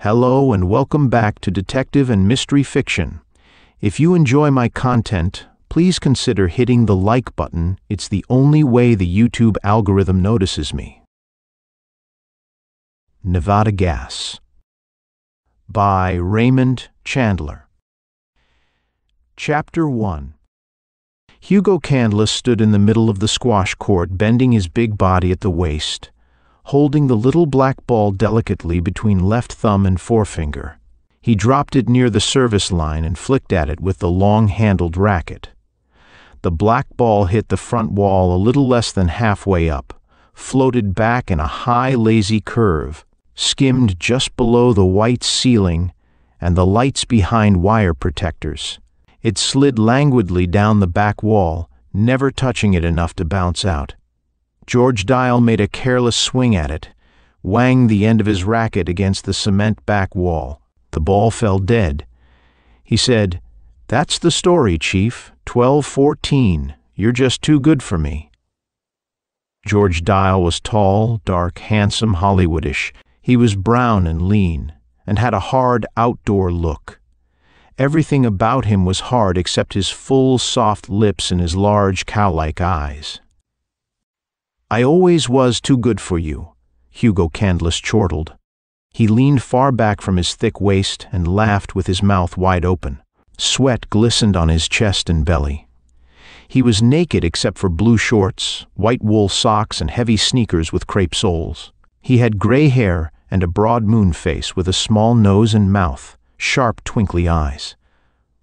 Hello and welcome back to Detective and Mystery Fiction. If you enjoy my content, please consider hitting the like button. It's the only way the YouTube algorithm notices me. Nevada Gas by Raymond Chandler. Chapter 1. Hugo Candler stood in the middle of the squash court, bending his big body at the waist, holding the little black ball delicately between left thumb and forefinger. He dropped it near the service line and flicked at it with the long-handled racket. The black ball hit the front wall a little less than halfway up, floated back in a high, lazy curve, skimmed just below the white ceiling and the lights behind wire protectors. It slid languidly down the back wall, never touching it enough to bounce out. George Dial made a careless swing at it, whanged the end of his racket against the cement back wall. The ball fell dead. He said, "That's the story, Chief. 12-14. You're just too good for me." George Dial was tall, dark, handsome, Hollywoodish. He was brown and lean, and had a hard, outdoor look. Everything about him was hard except his full, soft lips and his large, cow-like eyes. "I always was too good for you," Hugo Candler chortled. He leaned far back from his thick waist and laughed with his mouth wide open. Sweat glistened on his chest and belly. He was naked except for blue shorts, white wool socks, and heavy sneakers with crepe soles. He had gray hair and a broad moon face with a small nose and mouth, sharp, twinkly eyes.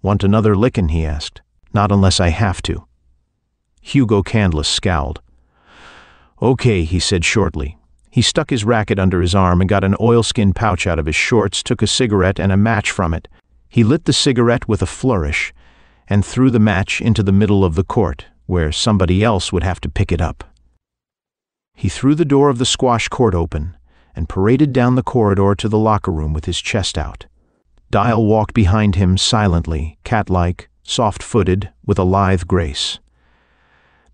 "Want another lickin'?" he asked. "Not unless I have to." Hugo Candler scowled. "Okay," he said shortly. He stuck his racket under his arm and got an oilskin pouch out of his shorts, took a cigarette and a match from it. He lit the cigarette with a flourish and threw the match into the middle of the court, where somebody else would have to pick it up. He threw the door of the squash court open and paraded down the corridor to the locker room with his chest out. Dial walked behind him silently, cat-like, soft-footed, with a lithe grace.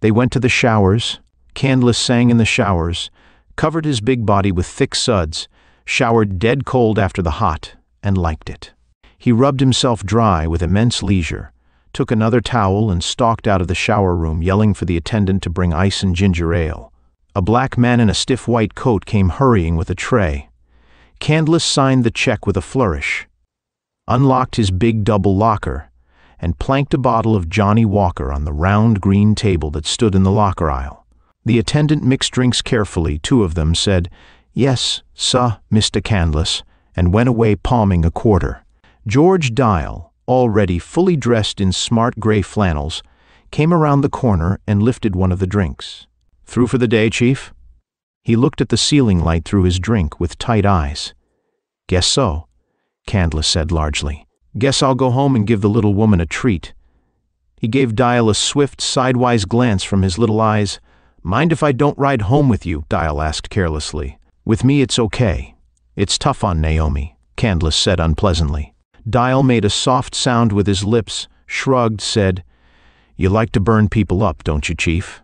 They went to the showers. Candler sang in the showers, covered his big body with thick suds, showered dead cold after the hot, and liked it. He rubbed himself dry with immense leisure, took another towel and stalked out of the shower room, yelling for the attendant to bring ice and ginger ale. A black man in a stiff white coat came hurrying with a tray. Candler signed the check with a flourish, unlocked his big double locker, and planked a bottle of Johnny Walker on the round green table that stood in the locker aisle. The attendant mixed drinks carefully. Two of them said, "Yes, sir, Mr. Candler," and went away palming a quarter. George Dial, already fully dressed in smart gray flannels, came around the corner and lifted one of the drinks. "Through for the day, Chief?" He looked at the ceiling light through his drink with tight eyes. "Guess so," Candler said largely. "Guess I'll go home and give the little woman a treat." He gave Dial a swift, sidewise glance from his little eyes. "Mind if I don't ride home with you?" Dial asked carelessly. "With me it's okay. It's tough on Naomi," Candler said unpleasantly. Dial made a soft sound with his lips, shrugged, said, "You like to burn people up, don't you, Chief?"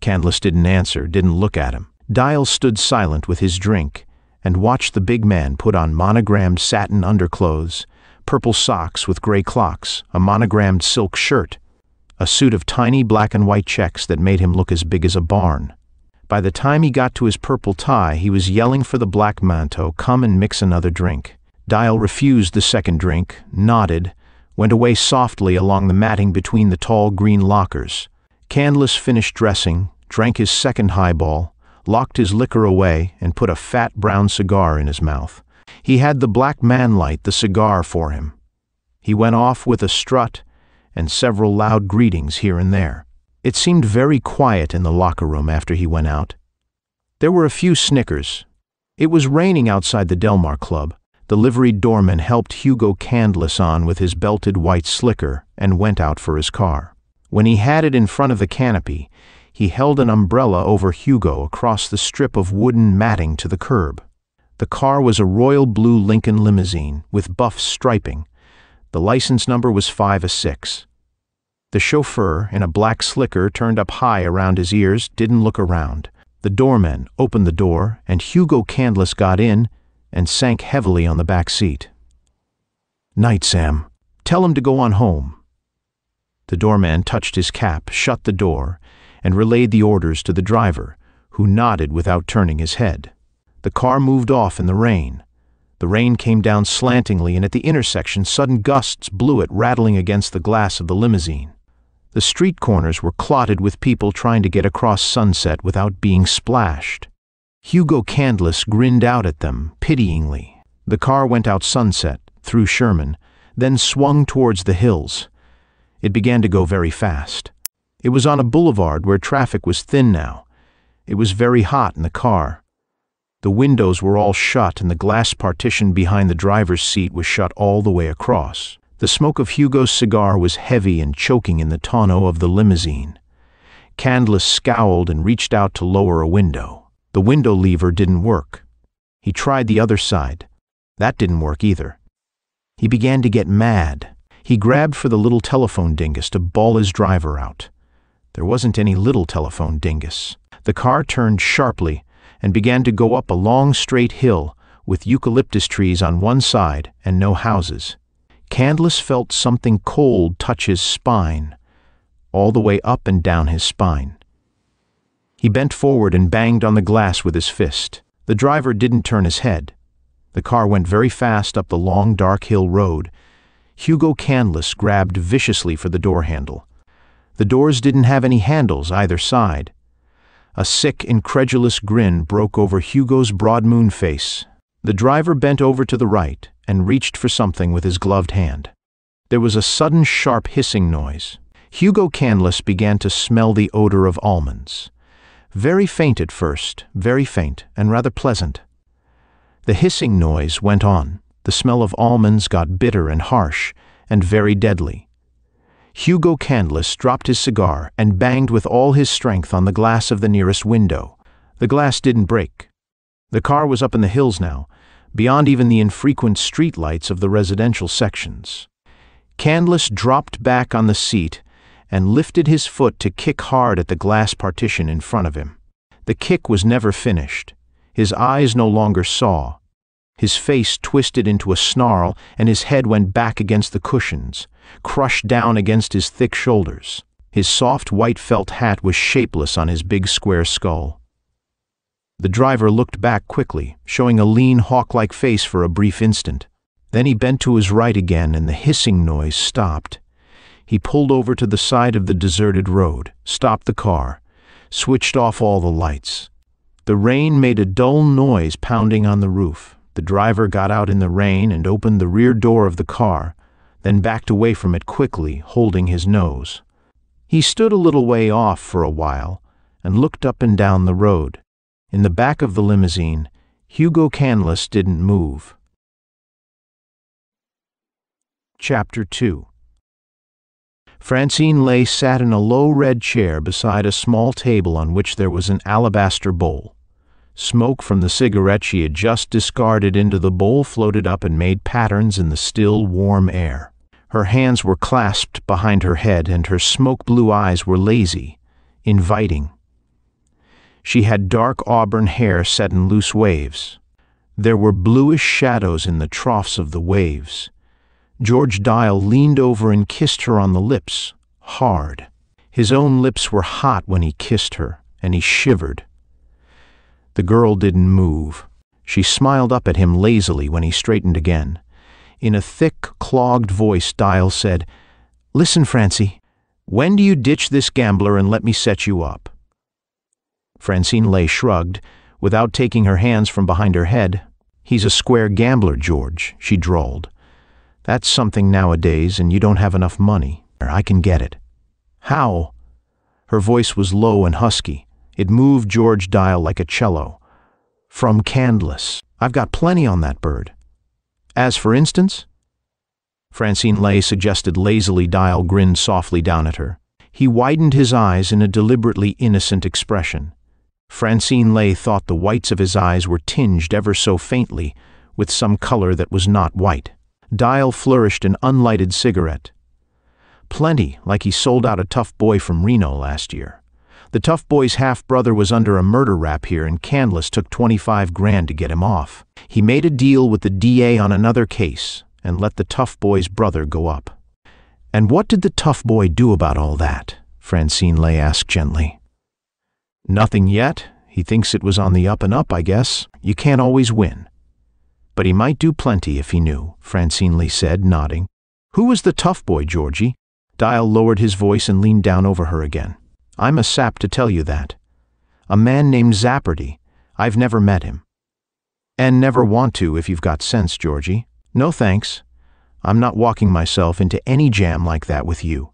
Candler didn't answer, didn't look at him. Dial stood silent with his drink and watched the big man put on monogrammed satin underclothes, purple socks with gray clocks, a monogrammed silk shirt, a suit of tiny black and white checks that made him look as big as a barn. By the time he got to his purple tie, he was yelling for the black manto, "Come and mix another drink." Dial refused the second drink, nodded, went away softly along the matting between the tall green lockers. Candler finished dressing, drank his second highball, locked his liquor away, and put a fat brown cigar in his mouth. He had the black man light the cigar for him. He went off with a strut and several loud greetings here and there. It seemed very quiet in the locker room after he went out. There were a few snickers. It was raining outside the Delmar Club. The liveried doorman helped Hugo Candler on with his belted white slicker and went out for his car. When he had it in front of the canopy, he held an umbrella over Hugo across the strip of wooden matting to the curb. The car was a royal blue Lincoln limousine with buff striping. The license number was 5-6. The chauffeur, in a black slicker turned up high around his ears, didn't look around. The doorman opened the door, and Hugo Candler got in and sank heavily on the back seat. "Night, Sam. Tell him to go on home." The doorman touched his cap, shut the door, and relayed the orders to the driver, who nodded without turning his head. The car moved off in the rain. The rain came down slantingly, and at the intersection sudden gusts blew it, rattling against the glass of the limousine. The street corners were clotted with people trying to get across Sunset without being splashed. Hugo Candless grinned out at them, pityingly. The car went out Sunset, through Sherman, then swung towards the hills. It began to go very fast. It was on a boulevard where traffic was thin now. It was very hot in the car. The windows were all shut, and the glass partition behind the driver's seat was shut all the way across. The smoke of Hugo's cigar was heavy and choking in the tonneau of the limousine. Candless scowled and reached out to lower a window. The window lever didn't work. He tried the other side. That didn't work either. He began to get mad. He grabbed for the little telephone dingus to bawl his driver out. There wasn't any little telephone dingus. The car turned sharply and began to go up a long straight hill with eucalyptus trees on one side and no houses. Candless felt something cold touch his spine, all the way up and down his spine. He bent forward and banged on the glass with his fist. The driver didn't turn his head. The car went very fast up the long, dark hill road. Hugo Candless grabbed viciously for the door handle. The doors didn't have any handles either side. A sick, incredulous grin broke over Hugo's broad moon face. The driver bent over to the right and reached for something with his gloved hand. There was a sudden sharp hissing noise. Hugo Candless began to smell the odor of almonds. Very faint at first, very faint and rather pleasant. The hissing noise went on. The smell of almonds got bitter and harsh and very deadly. Hugo Candless dropped his cigar and banged with all his strength on the glass of the nearest window. The glass didn't break. The car was up in the hills now, beyond even the infrequent street lights of the residential sections. Candless dropped back on the seat and lifted his foot to kick hard at the glass partition in front of him. The kick was never finished. His eyes no longer saw. His face twisted into a snarl, and his head went back against the cushions, crushed down against his thick shoulders. His soft white felt hat was shapeless on his big square skull. The driver looked back quickly, showing a lean hawk-like face for a brief instant. Then he bent to his right again, and the hissing noise stopped. He pulled over to the side of the deserted road, stopped the car, switched off all the lights. The rain made a dull noise pounding on the roof. The driver got out in the rain and opened the rear door of the car, then backed away from it quickly, holding his nose. He stood a little way off for a while and looked up and down the road. In the back of the limousine, Hugo Candless didn't move. Chapter 2. Francine Lay sat in a low red chair beside a small table on which there was an alabaster bowl. Smoke from the cigarette she had just discarded into the bowl floated up and made patterns in the still, warm air. Her hands were clasped behind her head, and her smoke-blue eyes were lazy, inviting. She had dark auburn hair set in loose waves. There were bluish shadows in the troughs of the waves. George Dial leaned over and kissed her on the lips, hard. His own lips were hot when he kissed her, and he shivered. The girl didn't move. She smiled up at him lazily when he straightened again. In a thick, clogged voice, Dial said, "Listen, Francie, when do you ditch this gambler and let me set you up?" Francine Lay shrugged, without taking her hands from behind her head. "He's a square gambler, George," she drawled. "That's something nowadays, and you don't have enough money. I can get it." "How?" Her voice was low and husky. It moved George Dial like a cello. "From Candless. I've got plenty on that bird." "As for instance?" Francine Lay suggested lazily. Dial grinned softly down at her. He widened his eyes in a deliberately innocent expression. Francine Lay thought the whites of his eyes were tinged ever so faintly with some color that was not white. Dial flourished an unlighted cigarette. "Plenty, like he sold out a tough boy from Reno last year. The tough boy's half-brother was under a murder rap here and Candless took 25 grand to get him off. He made a deal with the DA on another case and let the tough boy's brother go up. And what did the tough boy do about all that? Francine Lay asked gently. Nothing yet. He thinks it was on the up and up, I guess. You can't always win. But he might do plenty if he knew, Francine Lee said, nodding. Who was the tough boy, Georgie? Dial lowered his voice and leaned down over her again. I'm a sap to tell you that. A man named Zappardy. I've never met him. And never want to if you've got sense, Georgie. No thanks. I'm not walking myself into any jam like that with you.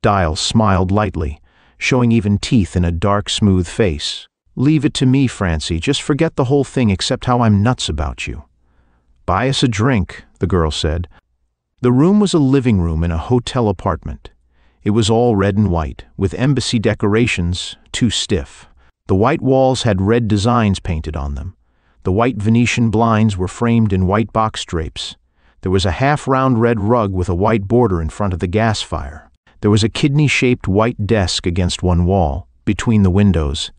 Dial smiled lightly, showing even teeth in a dark, smooth face. Leave it to me, Francie. Just forget the whole thing except how I'm nuts about you. Buy us a drink, the girl said. The room was a living room in a hotel apartment. It was all red and white, with embassy decorations, too stiff. The white walls had red designs painted on them. The white Venetian blinds were framed in white box drapes. There was a half-round red rug with a white border in front of the gas fire. There was a kidney-shaped white desk against one wall, between the windows.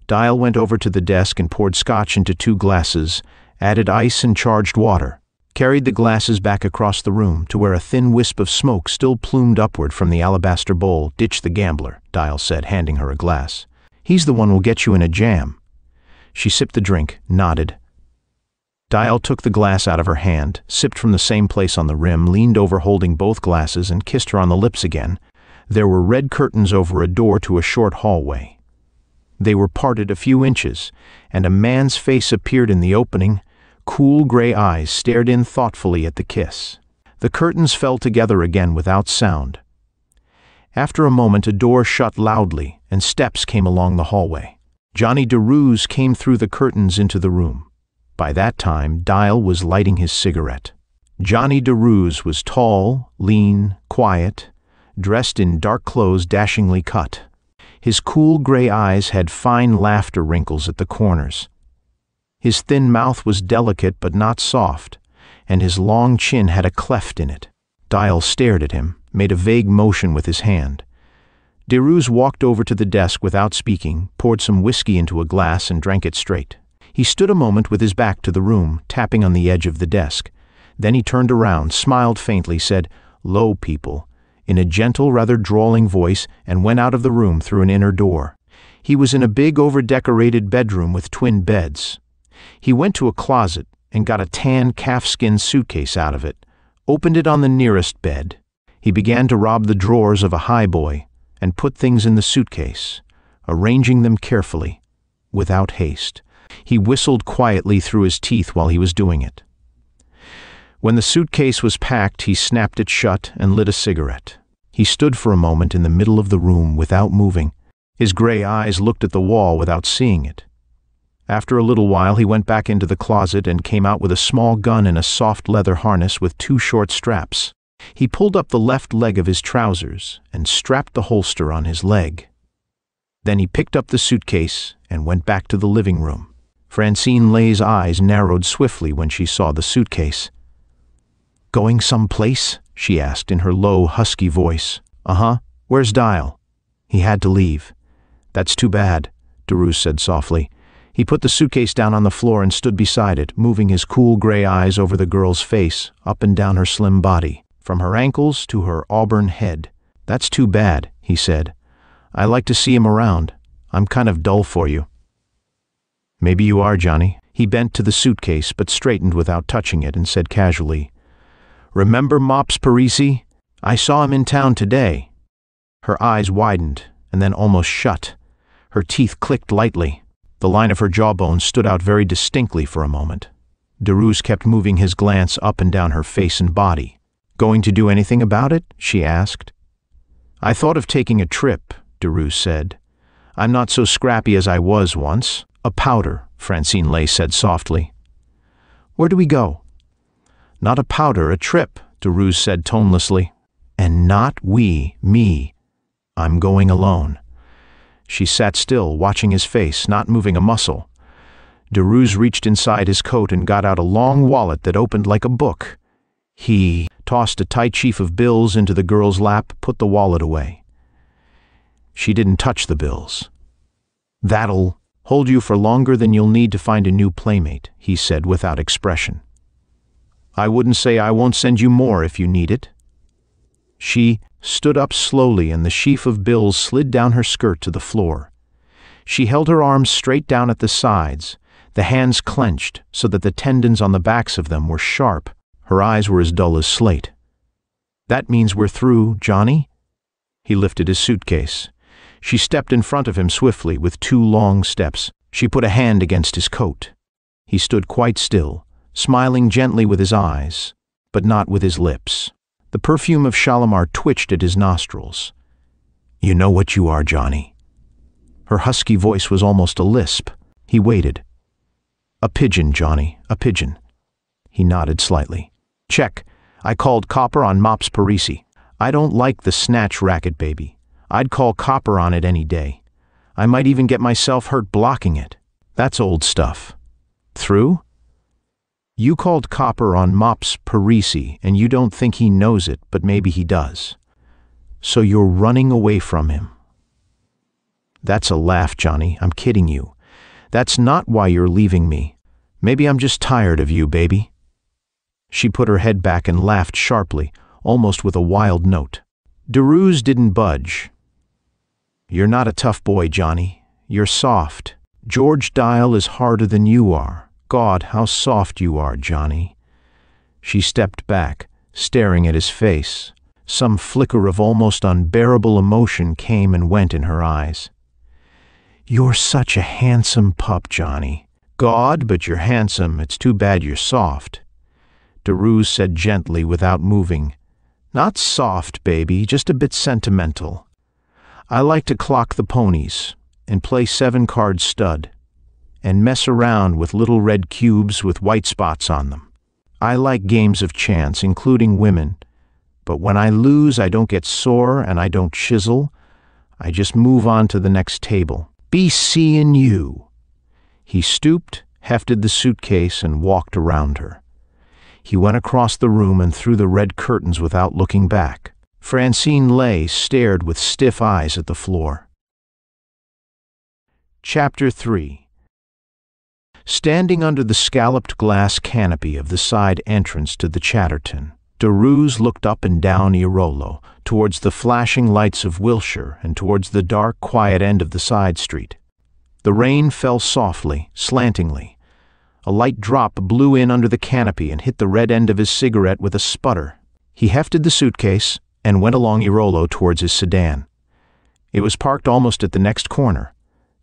Dial went over to the desk and poured scotch into 2 glasses, added ice and charged water, carried the glasses back across the room to where a thin wisp of smoke still plumed upward from the alabaster bowl. Ditch the gambler, Dial said, handing her a glass. He's the one who'll get you in a jam. She sipped the drink, nodded. Dial took the glass out of her hand, sipped from the same place on the rim, leaned over holding both glasses, and kissed her on the lips again. There were red curtains over a door to a short hallway. They were parted a few inches, and a man's face appeared in the opening. Cool gray eyes stared in thoughtfully at the kiss. The curtains fell together again without sound. After a moment, a door shut loudly, and steps came along the hallway. Johnny DeRuse came through the curtains into the room. By that time, Dial was lighting his cigarette. Johnny DeRuse was tall, lean, quiet, dressed in dark clothes dashingly cut. His cool gray eyes had fine laughter wrinkles at the corners. His thin mouth was delicate but not soft, and his long chin had a cleft in it. Dial stared at him, made a vague motion with his hand. DeRuse walked over to the desk without speaking, poured some whiskey into a glass and drank it straight. He stood a moment with his back to the room, tapping on the edge of the desk. Then he turned around, smiled faintly, said, "Lo, people," in a gentle, rather drawling voice, and went out of the room through an inner door. He was in a big, over-decorated bedroom with twin beds. He went to a closet and got a tan calfskin suitcase out of it, opened it on the nearest bed. He began to rob the drawers of a highboy and put things in the suitcase, arranging them carefully, without haste. He whistled quietly through his teeth while he was doing it. When the suitcase was packed, he snapped it shut and lit a cigarette. He stood for a moment in the middle of the room without moving. His gray eyes looked at the wall without seeing it. After a little while, he went back into the closet and came out with a small gun in a soft leather harness with 2 short straps. He pulled up the left leg of his trousers and strapped the holster on his leg. Then he picked up the suitcase and went back to the living room. Francine Lay's eyes narrowed swiftly when she saw the suitcase. "Going someplace?" she asked in her low, husky voice. "Uh-huh. Where's Dial?" "He had to leave." "That's too bad," DeRuse said softly. He put the suitcase down on the floor and stood beside it, moving his cool gray eyes over the girl's face, up and down her slim body, from her ankles to her auburn head. "That's too bad," he said. "I like to see him around. I'm kind of dull for you." "Maybe you are, Johnny." He bent to the suitcase but straightened without touching it and said casually, "Remember Mops Parisi? I saw him in town today." Her eyes widened and then almost shut. Her teeth clicked lightly. The line of her jawbone stood out very distinctly for a moment. DeRuse kept moving his glance up and down her face and body. "Going to do anything about it?" she asked. "I thought of taking a trip," DeRuse said. "I'm not so scrappy as I was once." "A powder," Francine Lay said softly. "Where do we go?" "Not a powder, a trip," DeRuse said tonelessly. "And not we, me. I'm going alone." She sat still, watching his face, not moving a muscle. DeRuse reached inside his coat and got out a long wallet that opened like a book. He tossed a tight sheaf of bills into the girl's lap, put the wallet away. She didn't touch the bills. "That'll hold you for longer than you'll need to find a new playmate," he said without expression. "I wouldn't say I won't send you more if you need it." She stood up slowly and the sheaf of bills slid down her skirt to the floor. She held her arms straight down at the sides, the hands clenched so that the tendons on the backs of them were sharp. Her eyes were as dull as slate. "That means we're through, Johnny?" He lifted his suitcase. She stepped in front of him swiftly with 2 long steps. She put a hand against his coat. He stood quite still, smiling gently with his eyes, but not with his lips. The perfume of Shalimar twitched at his nostrils. "You know what you are, Johnny." Her husky voice was almost a lisp. He waited. "A pigeon, Johnny, a pigeon." He nodded slightly. "Check. I called Copper on Mops Parisi. I don't like the snatch racket, baby. I'd call Copper on it any day. I might even get myself hurt blocking it. That's old stuff." "Through?" "You called Copper on Mops Parisi, and you don't think he knows it, but maybe he does. So you're running away from him." "That's a laugh, Johnny. I'm kidding you. That's not why you're leaving me. Maybe I'm just tired of you, baby." She put her head back and laughed sharply, almost with a wild note. DeRuse didn't budge. "You're not a tough boy, Johnny. You're soft. George Dial is harder than you are. God, how soft you are, Johnny." She stepped back, staring at his face. Some flicker of almost unbearable emotion came and went in her eyes. "You're such a handsome pup, Johnny. God, but you're handsome. It's too bad you're soft." DeRuse said gently without moving. "Not soft, baby, just a bit sentimental. I like to clock the ponies and play 7-card stud and mess around with little red cubes with white spots on them. I like games of chance, including women, but when I lose I don't get sore and I don't chisel. I just move on to the next table. Be seeing you." He stooped, hefted the suitcase, and walked around her. He went across the room and through the red curtains without looking back. Francine lay, stared with stiff eyes at the floor. Chapter 3. Standing under the scalloped glass canopy of the side entrance to the Chatterton, DeRuse looked up and down Irolo, towards the flashing lights of Wilshire and towards the dark, quiet end of the side street. The rain fell softly, slantingly. A light drop blew in under the canopy and hit the red end of his cigarette with a sputter. He hefted the suitcase and went along Irolo towards his sedan. It was parked almost at the next corner,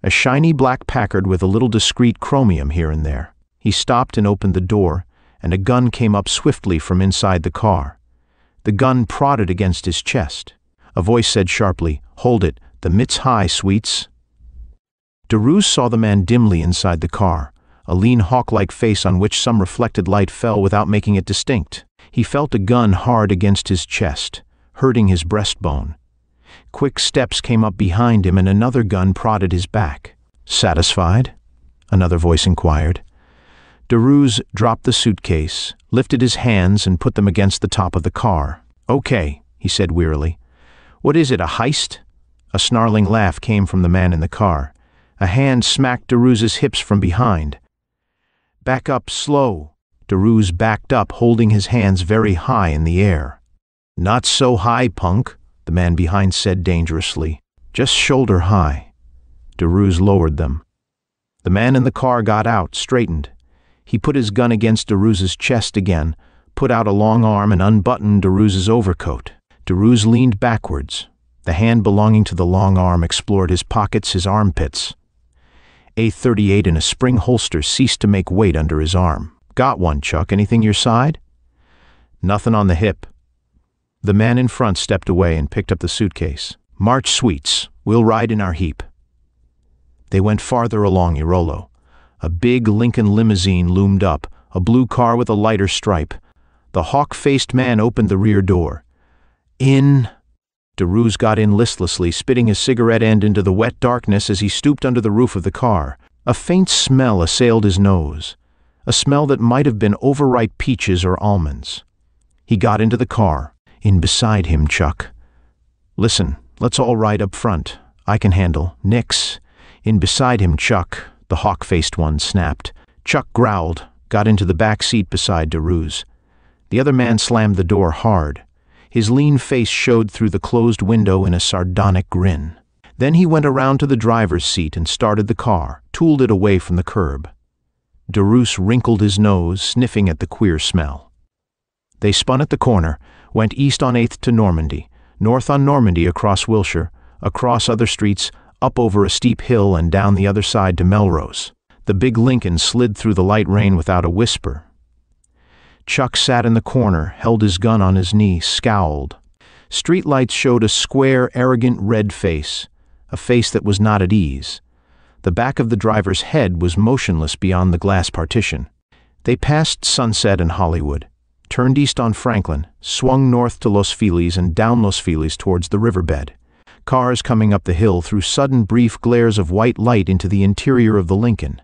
a shiny black Packard with a little discreet chromium here and there. He stopped and opened the door, and a gun came up swiftly from inside the car. The gun prodded against his chest. A voice said sharply, "Hold it, the mit's high, sweets." DeRuse saw the man dimly inside the car, a lean hawk-like face on which some reflected light fell without making it distinct. He felt a gun hard against his chest, hurting his breastbone. Quick steps came up behind him and another gun prodded his back. "Satisfied?" another voice inquired. DeRuse dropped the suitcase, lifted his hands and put them against the top of the car. "Okay," he said wearily. "What is it, a heist?" A snarling laugh came from the man in the car. A hand smacked DeRuse's hips from behind. "Back up, slow." DeRuse backed up, holding his hands very high in the air. "Not so high, punk," the man behind said dangerously. "Just shoulder high." DeRuse lowered them. The man in the car got out, straightened. He put his gun against DeRuse's chest again, put out a long arm and unbuttoned DeRuse's overcoat. DeRuse leaned backwards. The hand belonging to the long arm explored his pockets, his armpits. A .38 in a spring holster ceased to make weight under his arm. "Got one, Chuck. Anything your side?" "Nothing on the hip." The man in front stepped away and picked up the suitcase. "March, sweets. We'll ride in our heap." They went farther along Irolo. A big Lincoln limousine loomed up, a blue car with a lighter stripe. The hawk-faced man opened the rear door. "In." DeRuse got in listlessly, spitting his cigarette end into the wet darkness as he stooped under the roof of the car. A faint smell assailed his nose, a smell that might have been overripe peaches or almonds. He got into the car. "In beside him, Chuck." "Listen, let's all ride up front. I can handle. Nix. In beside him, Chuck, the hawk-faced one, snapped. Chuck growled, got into the back seat beside DeRuse. The other man slammed the door hard. His lean face showed through the closed window in a sardonic grin. Then he went around to the driver's seat and started the car, tooled it away from the curb. DeRuse wrinkled his nose, sniffing at the queer smell. They spun at the corner, went east on 8th to Normandy, north on Normandy across Wilshire, across other streets, up over a steep hill and down the other side to Melrose. The big Lincoln slid through the light rain without a whisper. Chuck sat in the corner, held his gun on his knee, scowled. Streetlights showed a square, arrogant red face, a face that was not at ease. The back of the driver's head was motionless beyond the glass partition. They passed Sunset and Hollywood, turned east on Franklin, swung north to Los Feliz and down Los Feliz towards the riverbed. Cars coming up the hill threw sudden brief glares of white light into the interior of the Lincoln.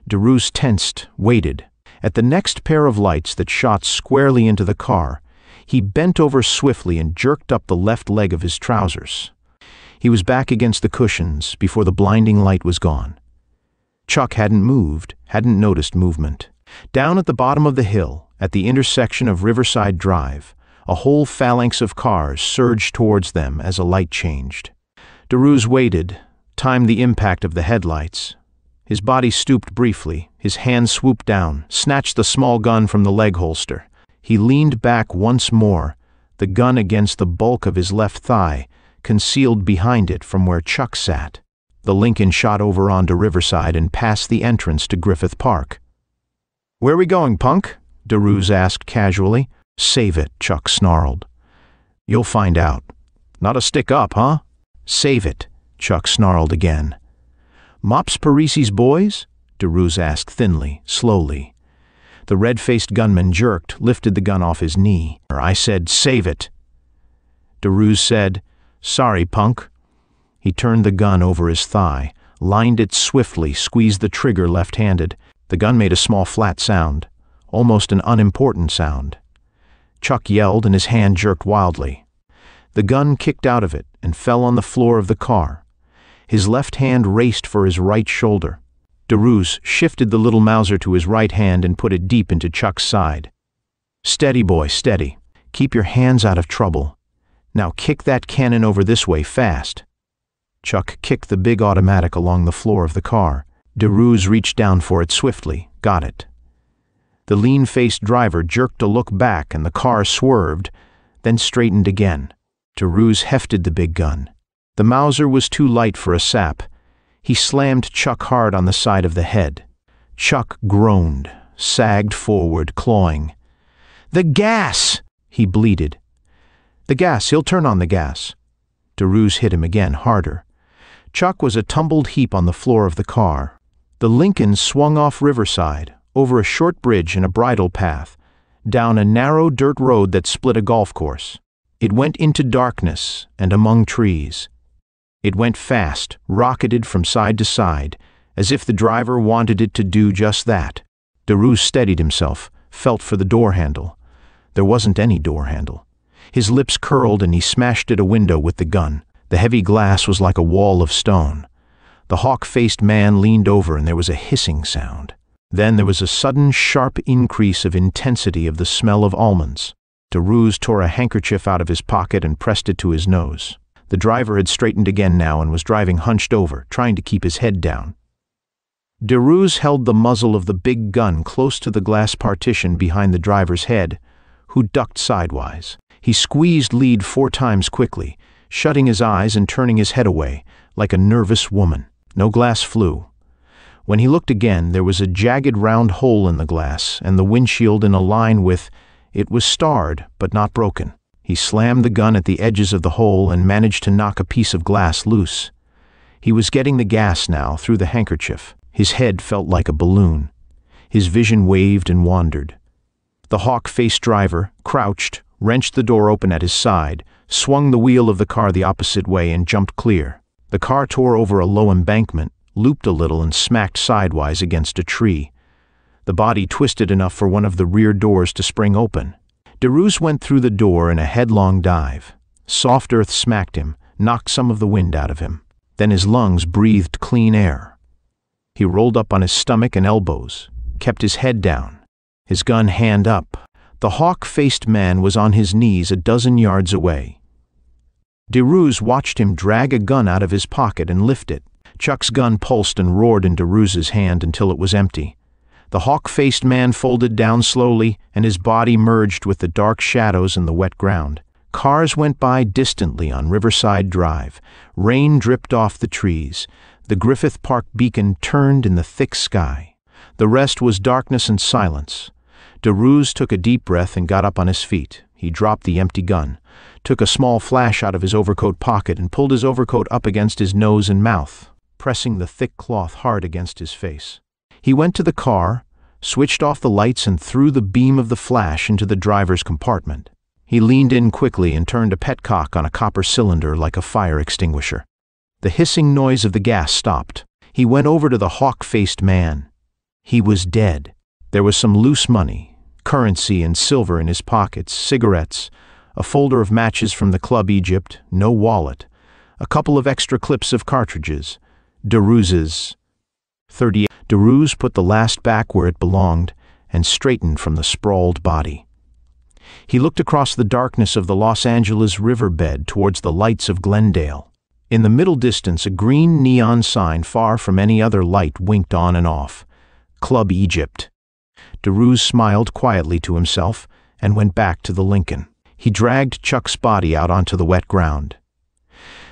DeRuse tensed, waited. At the next pair of lights that shot squarely into the car, he bent over swiftly and jerked up the left leg of his trousers. He was back against the cushions before the blinding light was gone. Chuck hadn't moved, hadn't noticed movement. Down at the bottom of the hill, at the intersection of Riverside Drive, a whole phalanx of cars surged towards them as a light changed. DeRuse waited, timed the impact of the headlights. His body stooped briefly, his hand swooped down, snatched the small gun from the leg holster. He leaned back once more, the gun against the bulk of his left thigh, concealed behind it from where Chuck sat. The Lincoln shot over onto Riverside and past the entrance to Griffith Park. "Where are we going, punk?" DeRuse asked casually. "Save it," Chuck snarled. "You'll find out." "Not a stick up, huh?" "Save it," Chuck snarled again. "Mops Parisi's boys?" DeRuse asked thinly, slowly. The red-faced gunman jerked, lifted the gun off his knee. "I said, save it." DeRuse said, "Sorry, punk." He turned the gun over his thigh, lined it swiftly, squeezed the trigger left-handed. The gun made a small flat sound, almost an unimportant sound. Chuck yelled and his hand jerked wildly. The gun kicked out of it and fell on the floor of the car. His left hand raced for his right shoulder. DeRuse shifted the little Mauser to his right hand and put it deep into Chuck's side. "Steady, boy, steady. Keep your hands out of trouble. Now kick that cannon over this way fast." Chuck kicked the big automatic along the floor of the car. DeRuse reached down for it swiftly, got it. The lean-faced driver jerked a look back and the car swerved, then straightened again. DeRuse hefted the big gun. The Mauser was too light for a sap. He slammed Chuck hard on the side of the head. Chuck groaned, sagged forward, clawing. "The gas!" he bleated. "The gas, he'll turn on the gas." DeRuse hit him again, harder. Chuck was a tumbled heap on the floor of the car. The Lincoln swung off Riverside, over a short bridge and a bridle path, down a narrow dirt road that split a golf course. It went into darkness and among trees. It went fast, rocketed from side to side, as if the driver wanted it to do just that. DeRuse steadied himself, felt for the door handle. There wasn't any door handle. His lips curled and he smashed at a window with the gun. The heavy glass was like a wall of stone. The hawk-faced man leaned over and there was a hissing sound. Then there was a sudden, sharp increase of intensity of the smell of almonds. DeRuse tore a handkerchief out of his pocket and pressed it to his nose. The driver had straightened again now and was driving hunched over, trying to keep his head down. DeRuse held the muzzle of the big gun close to the glass partition behind the driver's head, who ducked sidewise. He squeezed lead 4 times quickly, shutting his eyes and turning his head away, like a nervous woman. No glass flew. When he looked again, there was a jagged round hole in the glass, and the windshield in a line with, it was starred, but not broken. He slammed the gun at the edges of the hole and managed to knock a piece of glass loose. He was getting the gas now through the handkerchief. His head felt like a balloon. His vision waved and wandered. The hawk-faced driver, crouched, wrenched the door open at his side, swung the wheel of the car the opposite way and jumped clear. The car tore over a low embankment, looped a little and smacked sidewise against a tree. The body twisted enough for one of the rear doors to spring open. DeRuse went through the door in a headlong dive. Soft earth smacked him, knocked some of the wind out of him. Then his lungs breathed clean air. He rolled up on his stomach and elbows, kept his head down, his gun hand up. The hawk-faced man was on his knees a dozen yards away. DeRose watched him drag a gun out of his pocket and lift it. Chuck's gun pulsed and roared in DeRose's hand until it was empty. The hawk-faced man folded down slowly, and his body merged with the dark shadows and the wet ground. Cars went by distantly on Riverside Drive. Rain dripped off the trees. The Griffith Park beacon turned in the thick sky. The rest was darkness and silence. DeRose took a deep breath and got up on his feet. He dropped the empty gun, took a small flash out of his overcoat pocket and pulled his overcoat up against his nose and mouth, pressing the thick cloth hard against his face. He went to the car, switched off the lights and threw the beam of the flash into the driver's compartment. He leaned in quickly and turned a petcock on a copper cylinder like a fire extinguisher. The hissing noise of the gas stopped. He went over to the hawk-faced man. He was dead. There was some loose money, currency and silver in his pockets, cigarettes, a folder of matches from the Club Egypt, no wallet, a couple of extra clips of cartridges, DeRose's 38. DeRose put the last back where it belonged and straightened from the sprawled body. He looked across the darkness of the Los Angeles riverbed towards the lights of Glendale. In the middle distance, a green neon sign far from any other light winked on and off. Club Egypt. DeRose smiled quietly to himself and went back to the Lincoln. He dragged Chuck's body out onto the wet ground.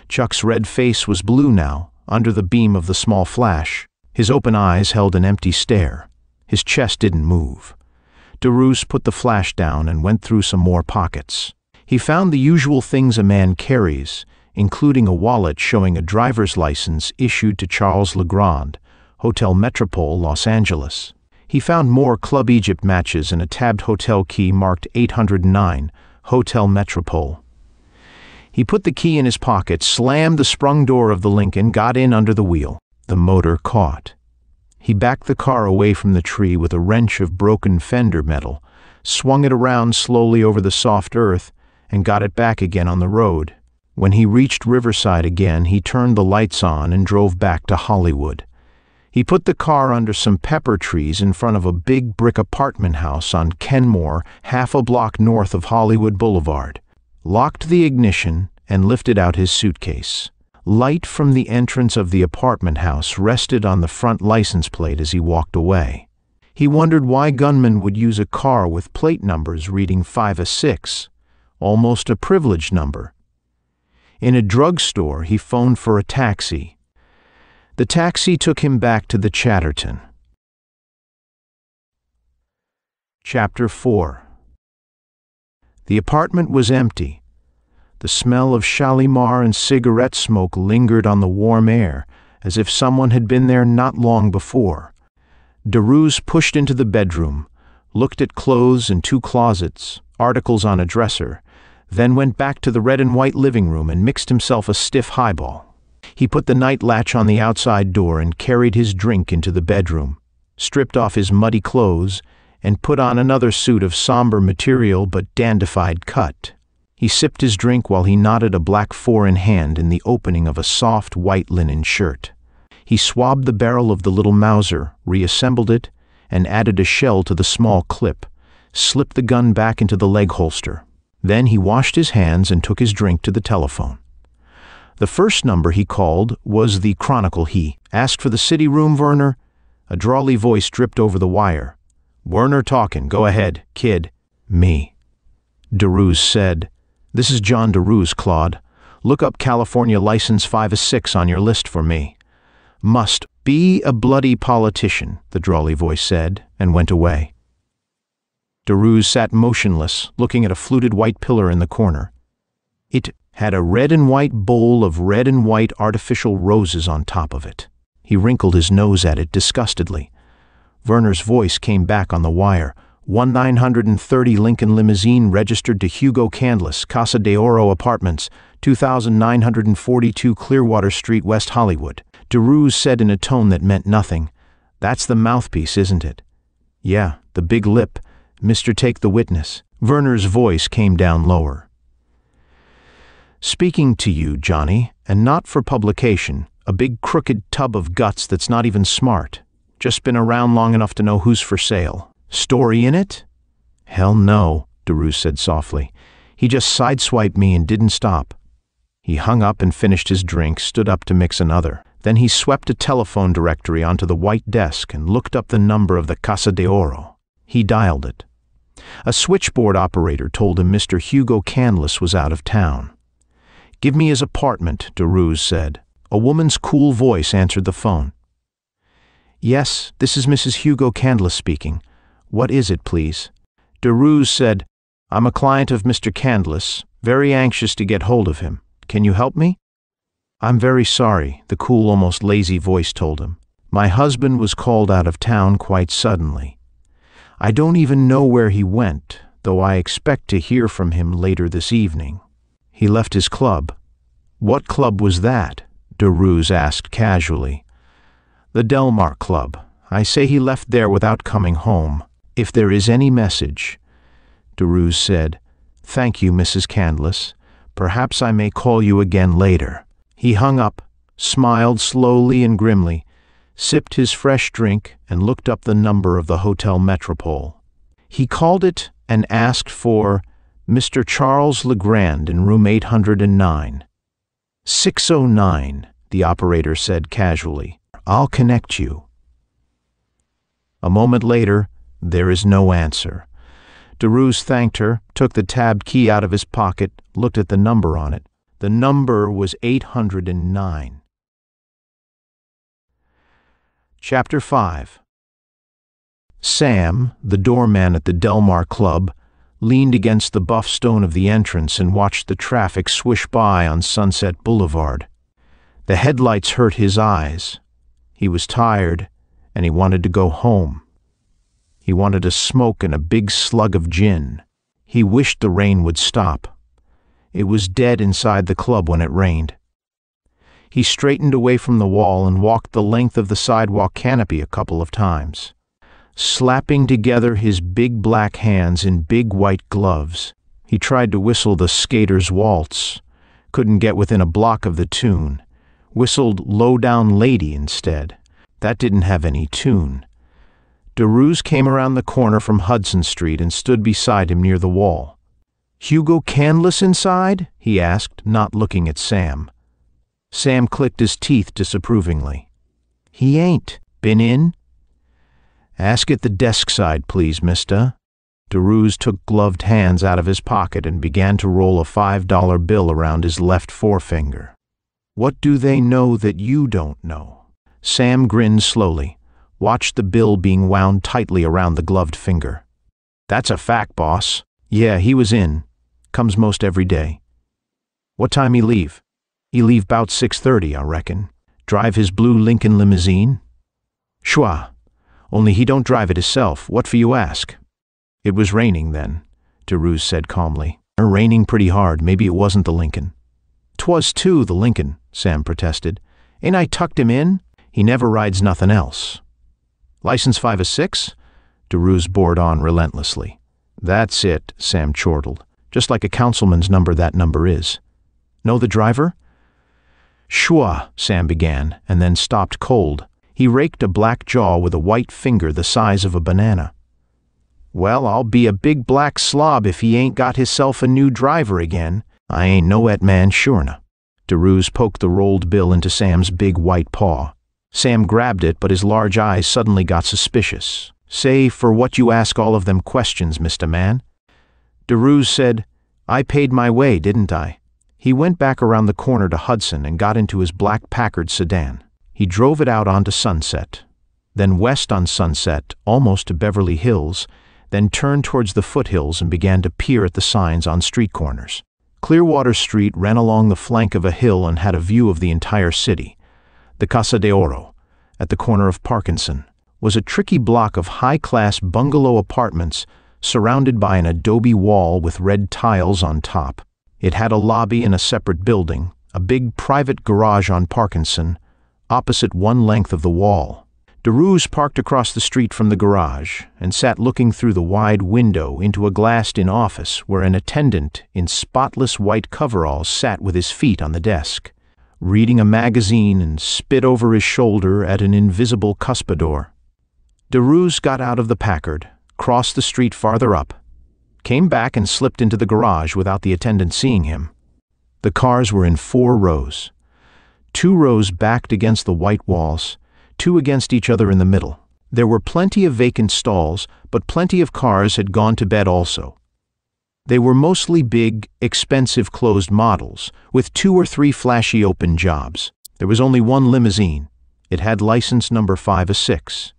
Chuck's red face was blue now, under the beam of the small flash. His open eyes held an empty stare. His chest didn't move. DeRose put the flash down and went through some more pockets. He found the usual things a man carries, including a wallet showing a driver's license issued to Charles Legrand, Hotel Metropole, Los Angeles. He found more Club Egypt matches and a tabbed hotel key marked 809, Hotel Metropole. He put the key in his pocket, slammed the sprung door of the Lincoln, got in under the wheel. The motor caught. He backed the car away from the tree with a wrench of broken fender metal, swung it around slowly over the soft earth, and got it back again on the road. When he reached Riverside again, he turned the lights on and drove back to Hollywood. He put the car under some pepper trees in front of a big brick apartment house on Kenmore, half a block north of Hollywood Boulevard, locked the ignition, and lifted out his suitcase. Light from the entrance of the apartment house rested on the front license plate as he walked away. He wondered why gunmen would use a car with plate numbers reading 5-6, almost a privilege number. In a drugstore, he phoned for a taxi. The taxi took him back to the Chatterton. Chapter 4. The apartment was empty. The smell of Shalimar and cigarette smoke lingered on the warm air, as if someone had been there not long before. DeRose pushed into the bedroom, looked at clothes in 2 closets, articles on a dresser, then went back to the red and white living room and mixed himself a stiff highball. He put the night latch on the outside door and carried his drink into the bedroom, stripped off his muddy clothes, and put on another suit of somber material but dandified cut. He sipped his drink while he knotted a black 4 in hand in the opening of a soft white linen shirt. He swabbed the barrel of the little Mauser, reassembled it, and added a shell to the small clip, slipped the gun back into the leg holster. Then he washed his hands and took his drink to the telephone. The first number he called was the Chronicle. He asked for the city room, Werner. A drawly voice dripped over the wire. Werner talking. Go ahead, kid. Me. DeRose said. This is John DeRose, Claude. Look up California license 5-6 on your list for me. Must be a bloody politician, the drawly voice said, and went away. DeRose sat motionless, looking at a fluted white pillar in the corner. It had a red and white bowl of red and white artificial roses on top of it. He wrinkled his nose at it disgustedly. Werner's voice came back on the wire. 1930 Lincoln limousine registered to Hugo Chandler, Casa de Oro Apartments, 2942 Clearwater Street, West Hollywood. DeRose said in a tone that meant nothing. That's the mouthpiece, isn't it? Yeah, the big lip. Mr. Take the witness. Werner's voice came down lower. Speaking to you, Johnny, and not for publication, A big crooked tub of guts that's not even smart. Just been around long enough to know who's for sale. Story in it? Hell no, DeRuse said softly. He just sideswiped me and didn't stop. He hung up and finished his drink, stood up to mix another. Then he swept a telephone directory onto the white desk and looked up the number of the Casa de Oro. He dialed it. A switchboard operator told him Mr. Hugo Candless was out of town. "Give me his apartment," DeRuse said. A woman's cool voice answered the phone. "Yes, this is Mrs. Hugo Candless speaking. What is it, please?" DeRuse said, "I'm a client of Mr. Candless, very anxious to get hold of him. Can you help me?" "I'm very sorry," the cool, almost lazy voice told him. "My husband was called out of town quite suddenly. I don't even know where he went, though I expect to hear from him later this evening." "He left his club." "What club was that?" DeRuse asked casually. "The Delmar Club. I say he left there without coming home. If there is any message—" DeRuse said, "Thank you, Mrs. Candless. Perhaps I may call you again later." He hung up, smiled slowly and grimly, sipped his fresh drink, and looked up the number of the Hotel Metropole. He called it and asked for Mr. Charles Legrand in room 809. 609, the operator said casually. "I'll connect you." A moment later, there is no answer. DeRuse thanked her, took the tabbed key out of his pocket, looked at the number on it. The number was 809. Chapter 5. Sam, the doorman at the Delmar Club, leaned against the buff stone of the entrance and watched the traffic swish by on Sunset Boulevard. The headlights hurt his eyes. He was tired, and he wanted to go home. He wanted a smoke and a big slug of gin. He wished the rain would stop. It was dead inside the club when it rained. He straightened away from the wall and walked the length of the sidewalk canopy a couple of times. Slapping together his big black hands in big white gloves, he tried to whistle the Skater's Waltz. Couldn't get within a block of the tune. Whistled Low Down Lady instead. That didn't have any tune. DeRuse came around the corner from Hudson Street and stood beside him near the wall. "Hugo Candless inside?" he asked, not looking at Sam. Sam clicked his teeth disapprovingly. "He ain't. Been in?" "Ask at the desk side, please, mister." DeRuse took gloved hands out of his pocket and began to roll a $5 bill around his left forefinger. "What do they know that you don't know?" Sam grinned slowly, watched the bill being wound tightly around the gloved finger. "That's a fact, boss. Yeah, he was in. Comes most every day." "What time he leave?" "He leave 'bout 6:30, I reckon. Drive his blue Lincoln limousine?" "Schwa. Only he don't drive it himself. What for you ask?" "It was raining then," DeRuse said calmly. "Raining pretty hard. Maybe it wasn't the Lincoln." "'Twas too, the Lincoln," Sam protested. "Ain't I tucked him in? He never rides nothing else." "License 5-6?" DeRuse bored on relentlessly. "That's it," Sam chortled. "Just like a councilman's number, that number is." "Know the driver?" "Schwa," Sam began, and then stopped cold. He raked a black jaw with a white finger the size of a banana. "Well, I'll be a big black slob if he ain't got hisself a new driver again. I ain't no et man sure'na." DeRuse poked the rolled bill into Sam's big white paw. Sam grabbed it, but his large eyes suddenly got suspicious. "Say, for what you ask all of them questions, Mr. Man?" DeRuse said, "I paid my way, didn't I?" He went back around the corner to Hudson and got into his black Packard sedan. He drove it out onto Sunset, then west on Sunset, almost to Beverly Hills, then turned towards the foothills and began to peer at the signs on street corners. Clearwater Street ran along the flank of a hill and had a view of the entire city. The Casa de Oro, at the corner of Parkinson, was a tricky block of high-class bungalow apartments surrounded by an adobe wall with red tiles on top. It had a lobby in a separate building, a big private garage on Parkinson, opposite one length of the wall. DeRuse parked across the street from the garage and sat looking through the wide window into a glassed-in office where an attendant in spotless white coveralls sat with his feet on the desk. reading a magazine, and spit over his shoulder at an invisible cuspidor. Derues got out of the Packard, crossed the street farther up, came back and slipped into the garage without the attendant seeing him. The cars were in 4 rows. 2 rows backed against the white walls, 2 against each other in the middle. There were plenty of vacant stalls, but plenty of cars had gone to bed also. They were mostly big, expensive closed models, with 2 or 3 flashy open jobs. There was only one limousine. It had license number 506.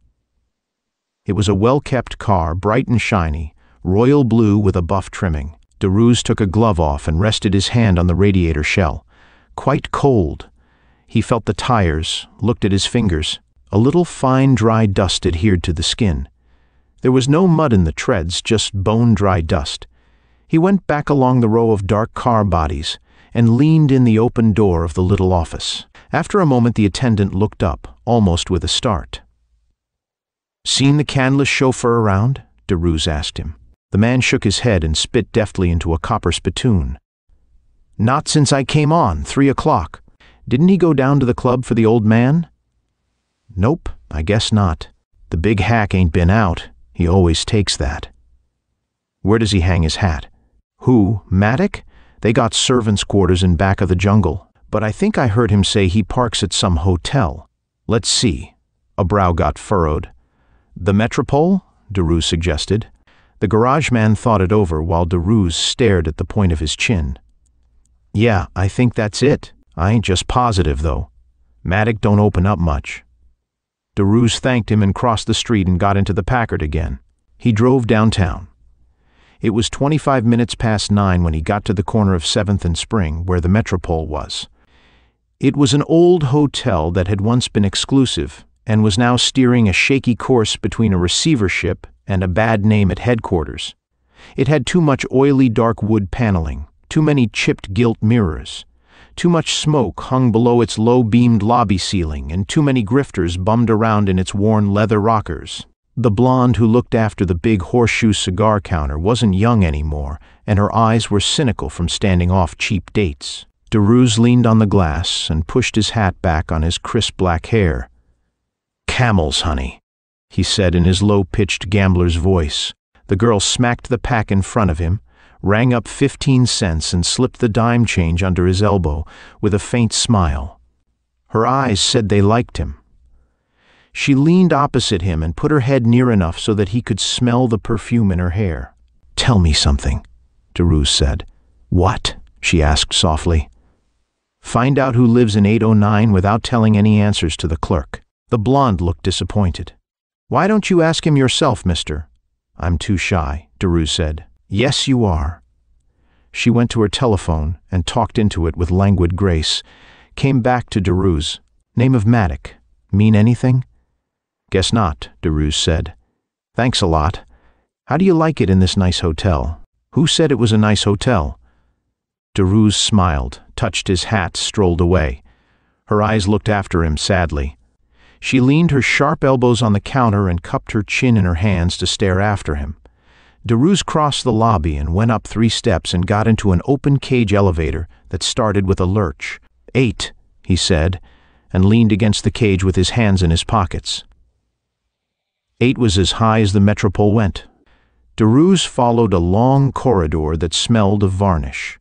It was a well-kept car, bright and shiny, royal blue with a buff trimming. Derues took a glove off and rested his hand on the radiator shell. Quite cold. He felt the tires, looked at his fingers. A little fine, dry dust adhered to the skin. There was no mud in the treads, just bone-dry dust. He went back along the row of dark car bodies and leaned in the open door of the little office. After a moment, the attendant looked up, almost with a start. "Seen the Candless chauffeur around?" Derues asked him. The man shook his head and spit deftly into a copper spittoon. "Not since I came on, 3 o'clock. Didn't he go down to the club for the old man?" "Nope, I guess not. The big hack ain't been out. He always takes that." "Where does he hang his hat?" "Who, Maddock? They got servants' quarters in back of the jungle. But I think I heard him say he parks at some hotel. Let's see." A brow got furrowed. "The Metropole?" Derues suggested. The garage man thought it over while Derues stared at the point of his chin. "Yeah, I think that's it. I ain't just positive, though. Maddock don't open up much." Derues thanked him and crossed the street and got into the Packard again. He drove downtown. It was 25 minutes past 9 when he got to the corner of 7th and Spring, where the Metropole was. It was an old hotel that had once been exclusive and was now steering a shaky course between a receivership and a bad name at headquarters. It had too much oily dark wood paneling, too many chipped gilt mirrors, too much smoke hung below its low-beamed lobby ceiling, and too many grifters bummed around in its worn leather rockers. The blonde who looked after the big horseshoe cigar counter wasn't young anymore, and her eyes were cynical from standing off cheap dates. Derues leaned on the glass and pushed his hat back on his crisp black hair. "Camels, honey," he said in his low-pitched gambler's voice. The girl smacked the pack in front of him, rang up 15 cents and slipped the dime change under his elbow with a faint smile. Her eyes said they liked him. She leaned opposite him and put her head near enough so that he could smell the perfume in her hair. "Tell me something," Derues said. "What?" she asked softly. "Find out who lives in 809 without telling any answers to the clerk." The blonde looked disappointed. "Why don't you ask him yourself, mister?" "I'm too shy," Derues said. "Yes, you are." She went to her telephone and talked into it with languid grace, came back to Derues. "Name of Maddock. Mean anything?" "Guess not," Derues said. "Thanks a lot. How do you like it in this nice hotel?" "Who said it was a nice hotel?" Derues smiled, touched his hat, strolled away. Her eyes looked after him sadly. She leaned her sharp elbows on the counter and cupped her chin in her hands to stare after him. Derues crossed the lobby and went up 3 steps and got into an open cage elevator that started with a lurch. 8, he said, and leaned against the cage with his hands in his pockets. 8 was as high as the Metropole went. Derues followed a long corridor that smelled of varnish.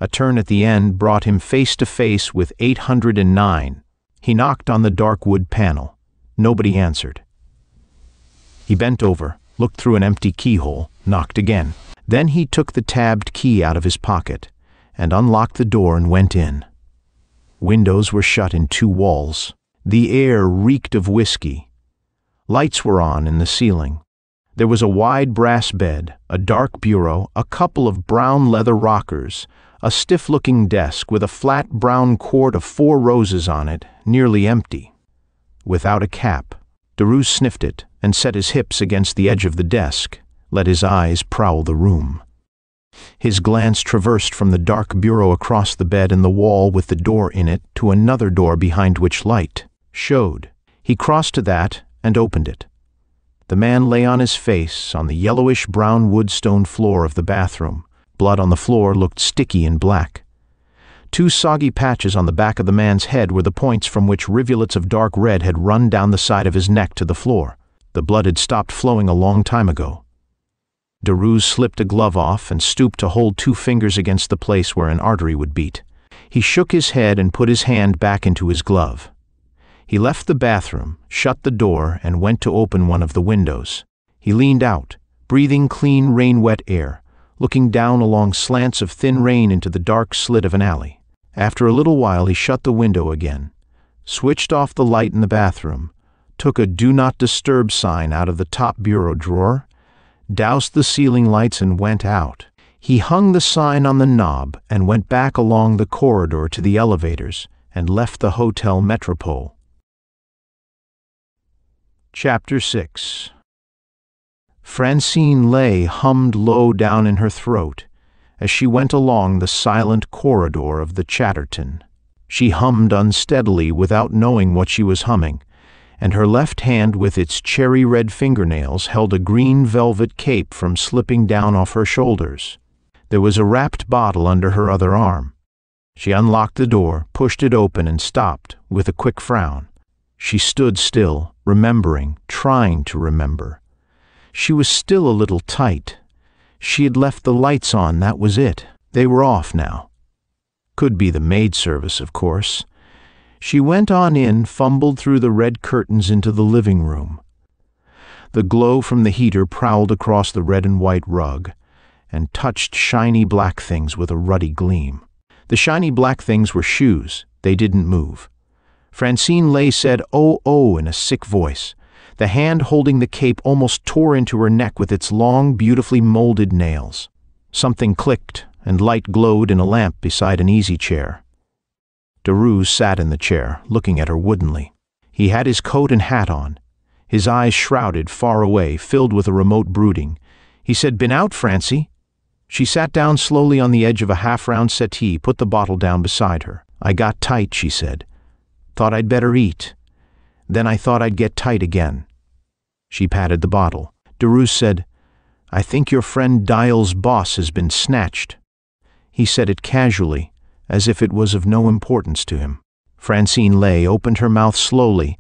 A turn at the end brought him face to face with 809. He knocked on the dark wood panel. Nobody answered. He bent over, looked through an empty keyhole, knocked again. Then he took the tabbed key out of his pocket and unlocked the door and went in. Windows were shut in 2 walls. The air reeked of whiskey. Lights were on in the ceiling. There was a wide brass bed, a dark bureau, a couple of brown leather rockers, a stiff-looking desk with a flat brown quart of 4 roses on it, nearly empty. Without a cap, Derues sniffed it and set his hips against the edge of the desk, let his eyes prowl the room. His glance traversed from the dark bureau across the bed and the wall with the door in it to another door behind which light showed. He crossed to that and opened it. The man lay on his face on the yellowish-brown woodstone floor of the bathroom. Blood on the floor looked sticky and black. 2 soggy patches on the back of the man's head were the points from which rivulets of dark red had run down the side of his neck to the floor. The blood had stopped flowing a long time ago. Derues slipped a glove off and stooped to hold 2 fingers against the place where an artery would beat. He shook his head and put his hand back into his glove. He left the bathroom, shut the door, and went to open one of the windows. He leaned out, breathing clean rain-wet air, looking down along slants of thin rain into the dark slit of an alley. After a little while he shut the window again, switched off the light in the bathroom, took a "Do Not Disturb" sign out of the top bureau drawer, doused the ceiling lights and went out. He hung the sign on the knob and went back along the corridor to the elevators and left the Hotel Metropole. Chapter 6. Francine Lay hummed low down in her throat as she went along the silent corridor of the Chatterton. She hummed unsteadily without knowing what she was humming, and her left hand with its cherry-red fingernails held a green velvet cape from slipping down off her shoulders. There was a wrapped bottle under her other arm. She unlocked the door, pushed it open, and stopped, with a quick frown. She stood still, remembering, trying to remember. She was still a little tight. She had left the lights on, that was it. They were off now. Could be the maid service, of course. She went on in, fumbled through the red curtains into the living room. The glow from the heater prowled across the red and white rug, and touched shiny black things with a ruddy gleam. The shiny black things were shoes. They didn't move. Francine Lay said, "Oh, oh," in a sick voice. The hand holding the cape almost tore into her neck with its long, beautifully molded nails. Something clicked, and light glowed in a lamp beside an easy chair. Derues sat in the chair, looking at her woodenly. He had his coat and hat on, his eyes shrouded, far away, filled with a remote brooding. He said, "Been out, Francie?" She sat down slowly on the edge of a half-round settee, put the bottle down beside her. "I got tight," she said. "Thought I'd better eat. Then I thought I'd get tight again." She patted the bottle. Derues said, "I think your friend Dial's boss has been snatched." He said it casually, as if it was of no importance to him. Francine Lay opened her mouth slowly,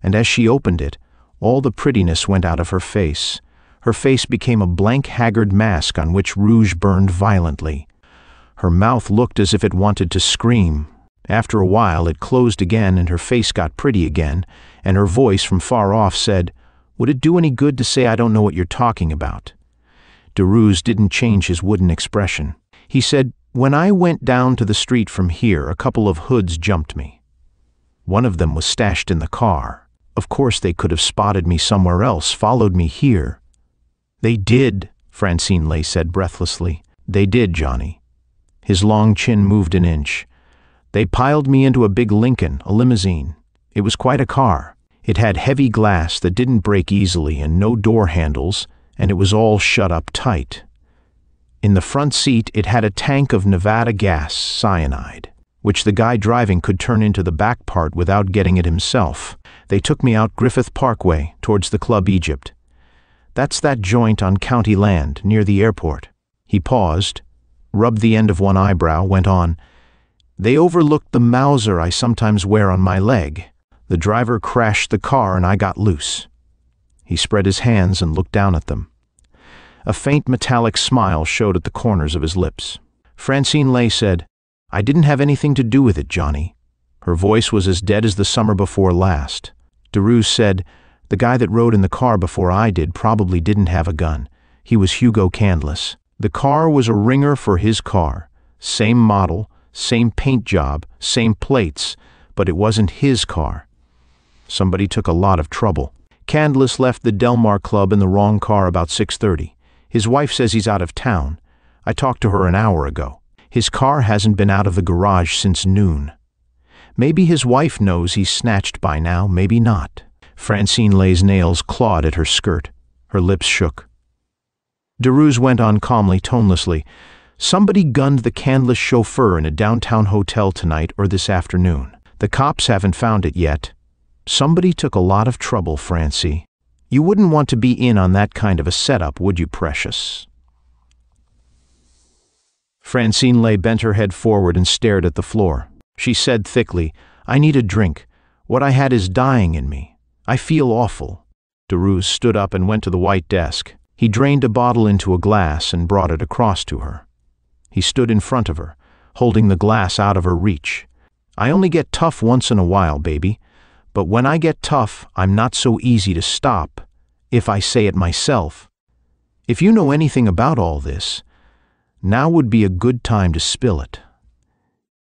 and as she opened it, all the prettiness went out of her face. Her face became a blank, haggard mask on which rouge burned violently. Her mouth looked as if it wanted to scream. After a while it closed again and her face got pretty again, and her voice from far off said, "Would it do any good to say I don't know what you're talking about?" Derues didn't change his wooden expression. He said, "When I went down to the street from here, a couple of hoods jumped me. One of them was stashed in the car. Of course they could have spotted me somewhere else, followed me here." "They did," Francine Lay said breathlessly. "They did, Johnny." His long chin moved an inch. "They piled me into a big Lincoln, a limousine. It was quite a car. It had heavy glass that didn't break easily and no door handles, and it was all shut up tight. In the front seat it had a tank of Nevada gas, cyanide, which the guy driving could turn into the back part without getting it himself. They took me out Griffith Parkway, towards the Club Egypt. That's that joint on county land, near the airport." He paused, rubbed the end of one eyebrow, went on, "They overlooked the Mauser I sometimes wear on my leg. The driver crashed the car and I got loose." He spread his hands and looked down at them. A faint metallic smile showed at the corners of his lips. Francine Lay said, "I didn't have anything to do with it, Johnny." Her voice was as dead as the summer before last. Derues said, "The guy that rode in the car before I did probably didn't have a gun. He was Hugo Candless. The car was a ringer for his car. Same model, same paint job, same plates, but it wasn't his car. Somebody took a lot of trouble. Candless left the Delmar Club in the wrong car about 6:30. His wife says he's out of town. I talked to her an hour ago. His car hasn't been out of the garage since noon. Maybe his wife knows he's snatched by now, maybe not." Francine Lay's nails clawed at her skirt. Her lips shook. Derues went on calmly, tonelessly, "Somebody gunned the Candless chauffeur in a downtown hotel tonight or this afternoon. The cops haven't found it yet. Somebody took a lot of trouble, Francie. You wouldn't want to be in on that kind of a setup, would you, precious?" Francine lay bent her head forward and stared at the floor. She said thickly, "I need a drink. What I had is dying in me. I feel awful." Derues stood up and went to the white desk. He drained a bottle into a glass and brought it across to her. He stood in front of her, holding the glass out of her reach. "I only get tough once in a while, baby. But when I get tough, I'm not so easy to stop, if I say it myself. If you know anything about all this, now would be a good time to spill it."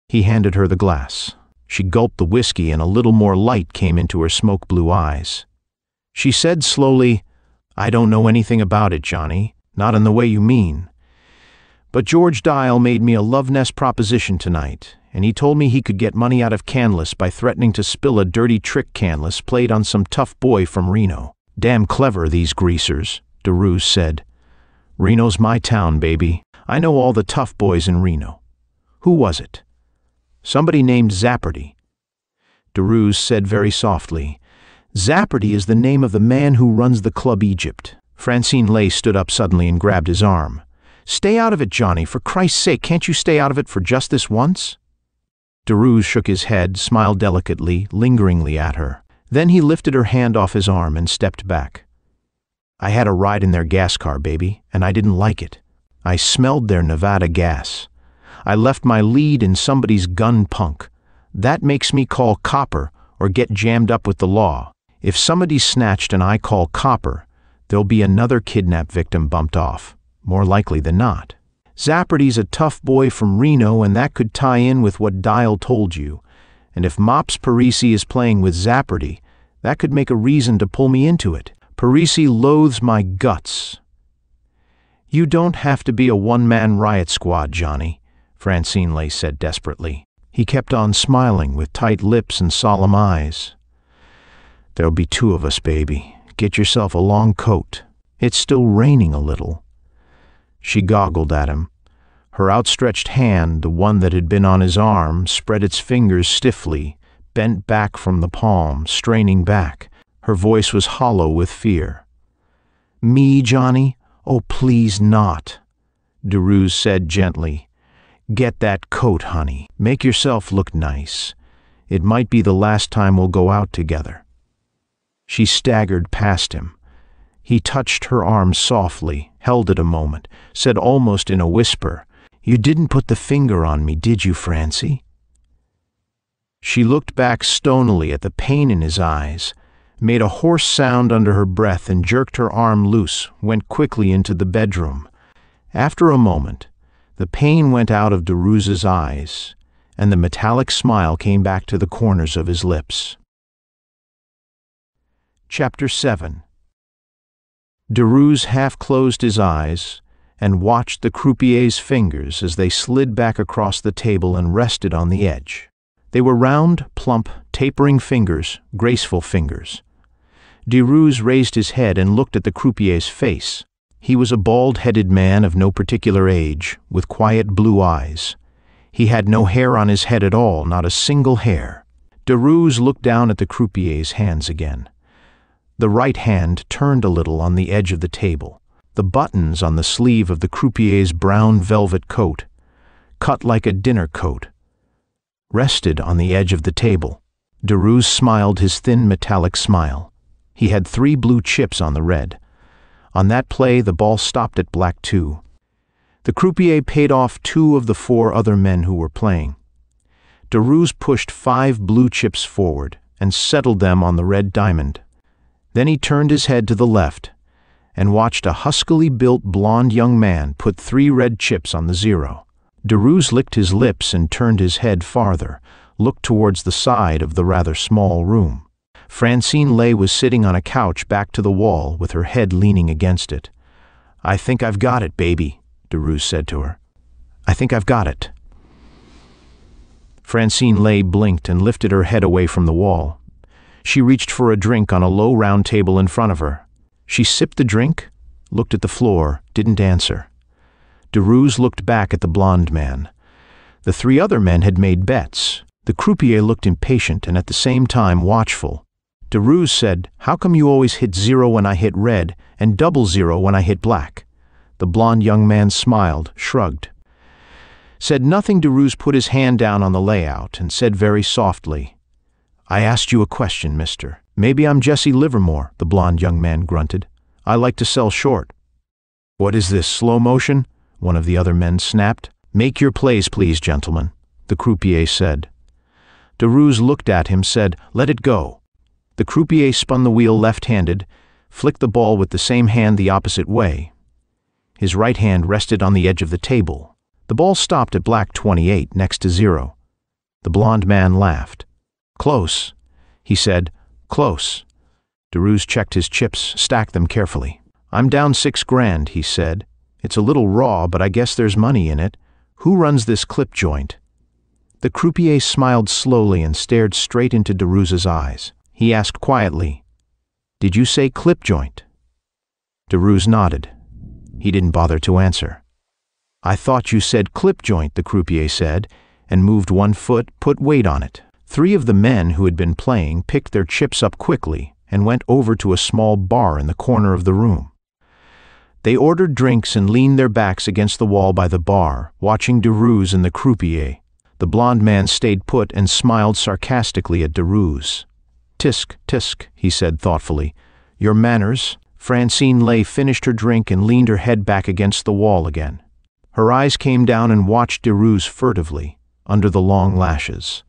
He handed her the glass. She gulped the whiskey and a little more light came into her smoke-blue eyes. She said slowly, "I don't know anything about it, Johnny, not in the way you mean. But George Dial made me a love nest proposition tonight, and he told me he could get money out of Canlis by threatening to spill a dirty trick Canlis played on some tough boy from Reno. Damn clever, these greasers," Derues said. "Reno's my town, baby. I know all the tough boys in Reno. Who was it?" "Somebody named Zappardy." Derues said very softly, "Zappardy is the name of the man who runs the Club Egypt." Francine Lay stood up suddenly and grabbed his arm. "Stay out of it, Johnny. For Christ's sake, can't you stay out of it for just this once?" Derues shook his head, smiled delicately, lingeringly at her. Then he lifted her hand off his arm and stepped back. "I had a ride in their gas car, baby, and I didn't like it. I smelled their Nevada gas. I left my lead in somebody's gun punk. That makes me call copper or get jammed up with the law. If somebody's snatched and I call copper, there'll be another kidnap victim bumped off, more likely than not. Zappardy's a tough boy from Reno, and that could tie in with what Dial told you. And if Mops Parisi is playing with Zappardy, that could make a reason to pull me into it. Parisi loathes my guts." "You don't have to be a one-man riot squad, Johnny," Francine Lay said desperately. He kept on smiling with tight lips and solemn eyes. "There'll be two of us, baby. Get yourself a long coat. It's still raining a little." She goggled at him. Her outstretched hand, the one that had been on his arm, spread its fingers stiffly, bent back from the palm, straining back. Her voice was hollow with fear. "Me, Johnny? Oh, please not," Derues said gently. "Get that coat, honey. Make yourself look nice. It might be the last time we'll go out together." She staggered past him. He touched her arm softly, held it a moment, said almost in a whisper, "You didn't put the finger on me, did you, Francie?" She looked back stonily at the pain in his eyes, made a hoarse sound under her breath and jerked her arm loose, went quickly into the bedroom. After a moment, the pain went out of Derues's eyes, and the metallic smile came back to the corners of his lips. Chapter 7. Derues half closed his eyes and watched the croupier's fingers as they slid back across the table and rested on the edge. They were round, plump, tapering fingers, graceful fingers. Derues raised his head and looked at the croupier's face. He was a bald-headed man of no particular age, with quiet blue eyes. He had no hair on his head at all, not a single hair. Derues looked down at the croupier's hands again. The right hand turned a little on the edge of the table. The buttons on the sleeve of the croupier's brown velvet coat, cut like a dinner coat, rested on the edge of the table. Derues smiled his thin metallic smile. He had 3 blue chips on the red. On that play, the ball stopped at black 2. The croupier paid off 2 of the 4 other men who were playing. Derues pushed 5 blue chips forward and settled them on the red diamond. Then he turned his head to the left and watched a huskily built blond young man put 3 red chips on the 0. Derues licked his lips and turned his head farther, looked towards the side of the rather small room. Francine Lay was sitting on a couch back to the wall with her head leaning against it. "I think I've got it, baby," Derues said to her. "I think I've got it." Francine Lay blinked and lifted her head away from the wall. She reached for a drink on a low round table in front of her. She sipped the drink, looked at the floor, didn't answer. Derues looked back at the blond man. The 3 other men had made bets. The croupier looked impatient and at the same time watchful. Derues said, "How come you always hit 0 when I hit red and 00 when I hit black?" The blond young man smiled, shrugged. Said nothing. Derues put his hand down on the layout and said very softly, "I asked you a question, mister." "Maybe I'm Jesse Livermore," the blond young man grunted. "I like to sell short." "What is this, slow motion?" one of the other men snapped. "Make your plays, please, gentlemen," the croupier said. Derues looked at him, said, "Let it go." The croupier spun the wheel left-handed, flicked the ball with the same hand the opposite way. His right hand rested on the edge of the table. The ball stopped at black 28 next to 0. The blond man laughed. "Close," he said. "Close." Derues checked his chips, stacked them carefully. "I'm down $6,000, he said. "It's a little raw, but I guess there's money in it. Who runs this clip joint?" The croupier smiled slowly and stared straight into Derues' eyes. He asked quietly, "Did you say clip joint?" Derues nodded. He didn't bother to answer. "I thought you said clip joint," the croupier said, and moved one foot, put weight on it. 3 of the men who had been playing picked their chips up quickly and went over to a small bar in the corner of the room. They ordered drinks and leaned their backs against the wall by the bar, watching Derues and the croupier. The blond man stayed put and smiled sarcastically at Derues. "Tisk, tisk," he said thoughtfully. "Your manners." Francine Lay finished her drink and leaned her head back against the wall again. Her eyes came down and watched Derues furtively, under the long lashes.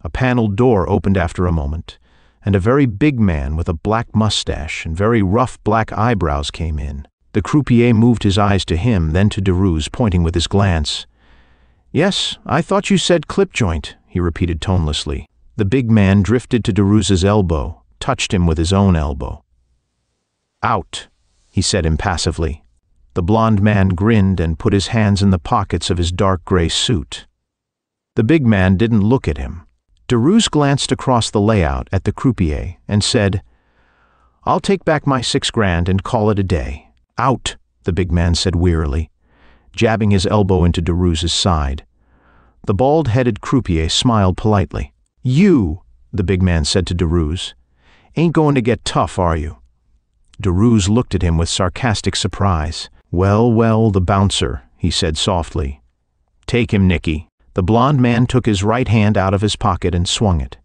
A paneled door opened after a moment, and a very big man with a black mustache and very rough black eyebrows came in. The croupier moved his eyes to him, then to Derues, pointing with his glance. "Yes, I thought you said clip joint," he repeated tonelessly. The big man drifted to Derues' elbow, touched him with his own elbow. "Out," he said impassively. The blond man grinned and put his hands in the pockets of his dark gray suit. The big man didn't look at him. Derues glanced across the layout at the croupier and said, "I'll take back my $6,000 and call it a day." "Out," the big man said wearily, jabbing his elbow into Derues' side. The bald-headed croupier smiled politely. "You," the big man said to Derues, "ain't going to get tough, are you?" Derues looked at him with sarcastic surprise. Well, the bouncer," he said softly. "Take him, Nicky." The blond man took his right hand out of his pocket and swung it.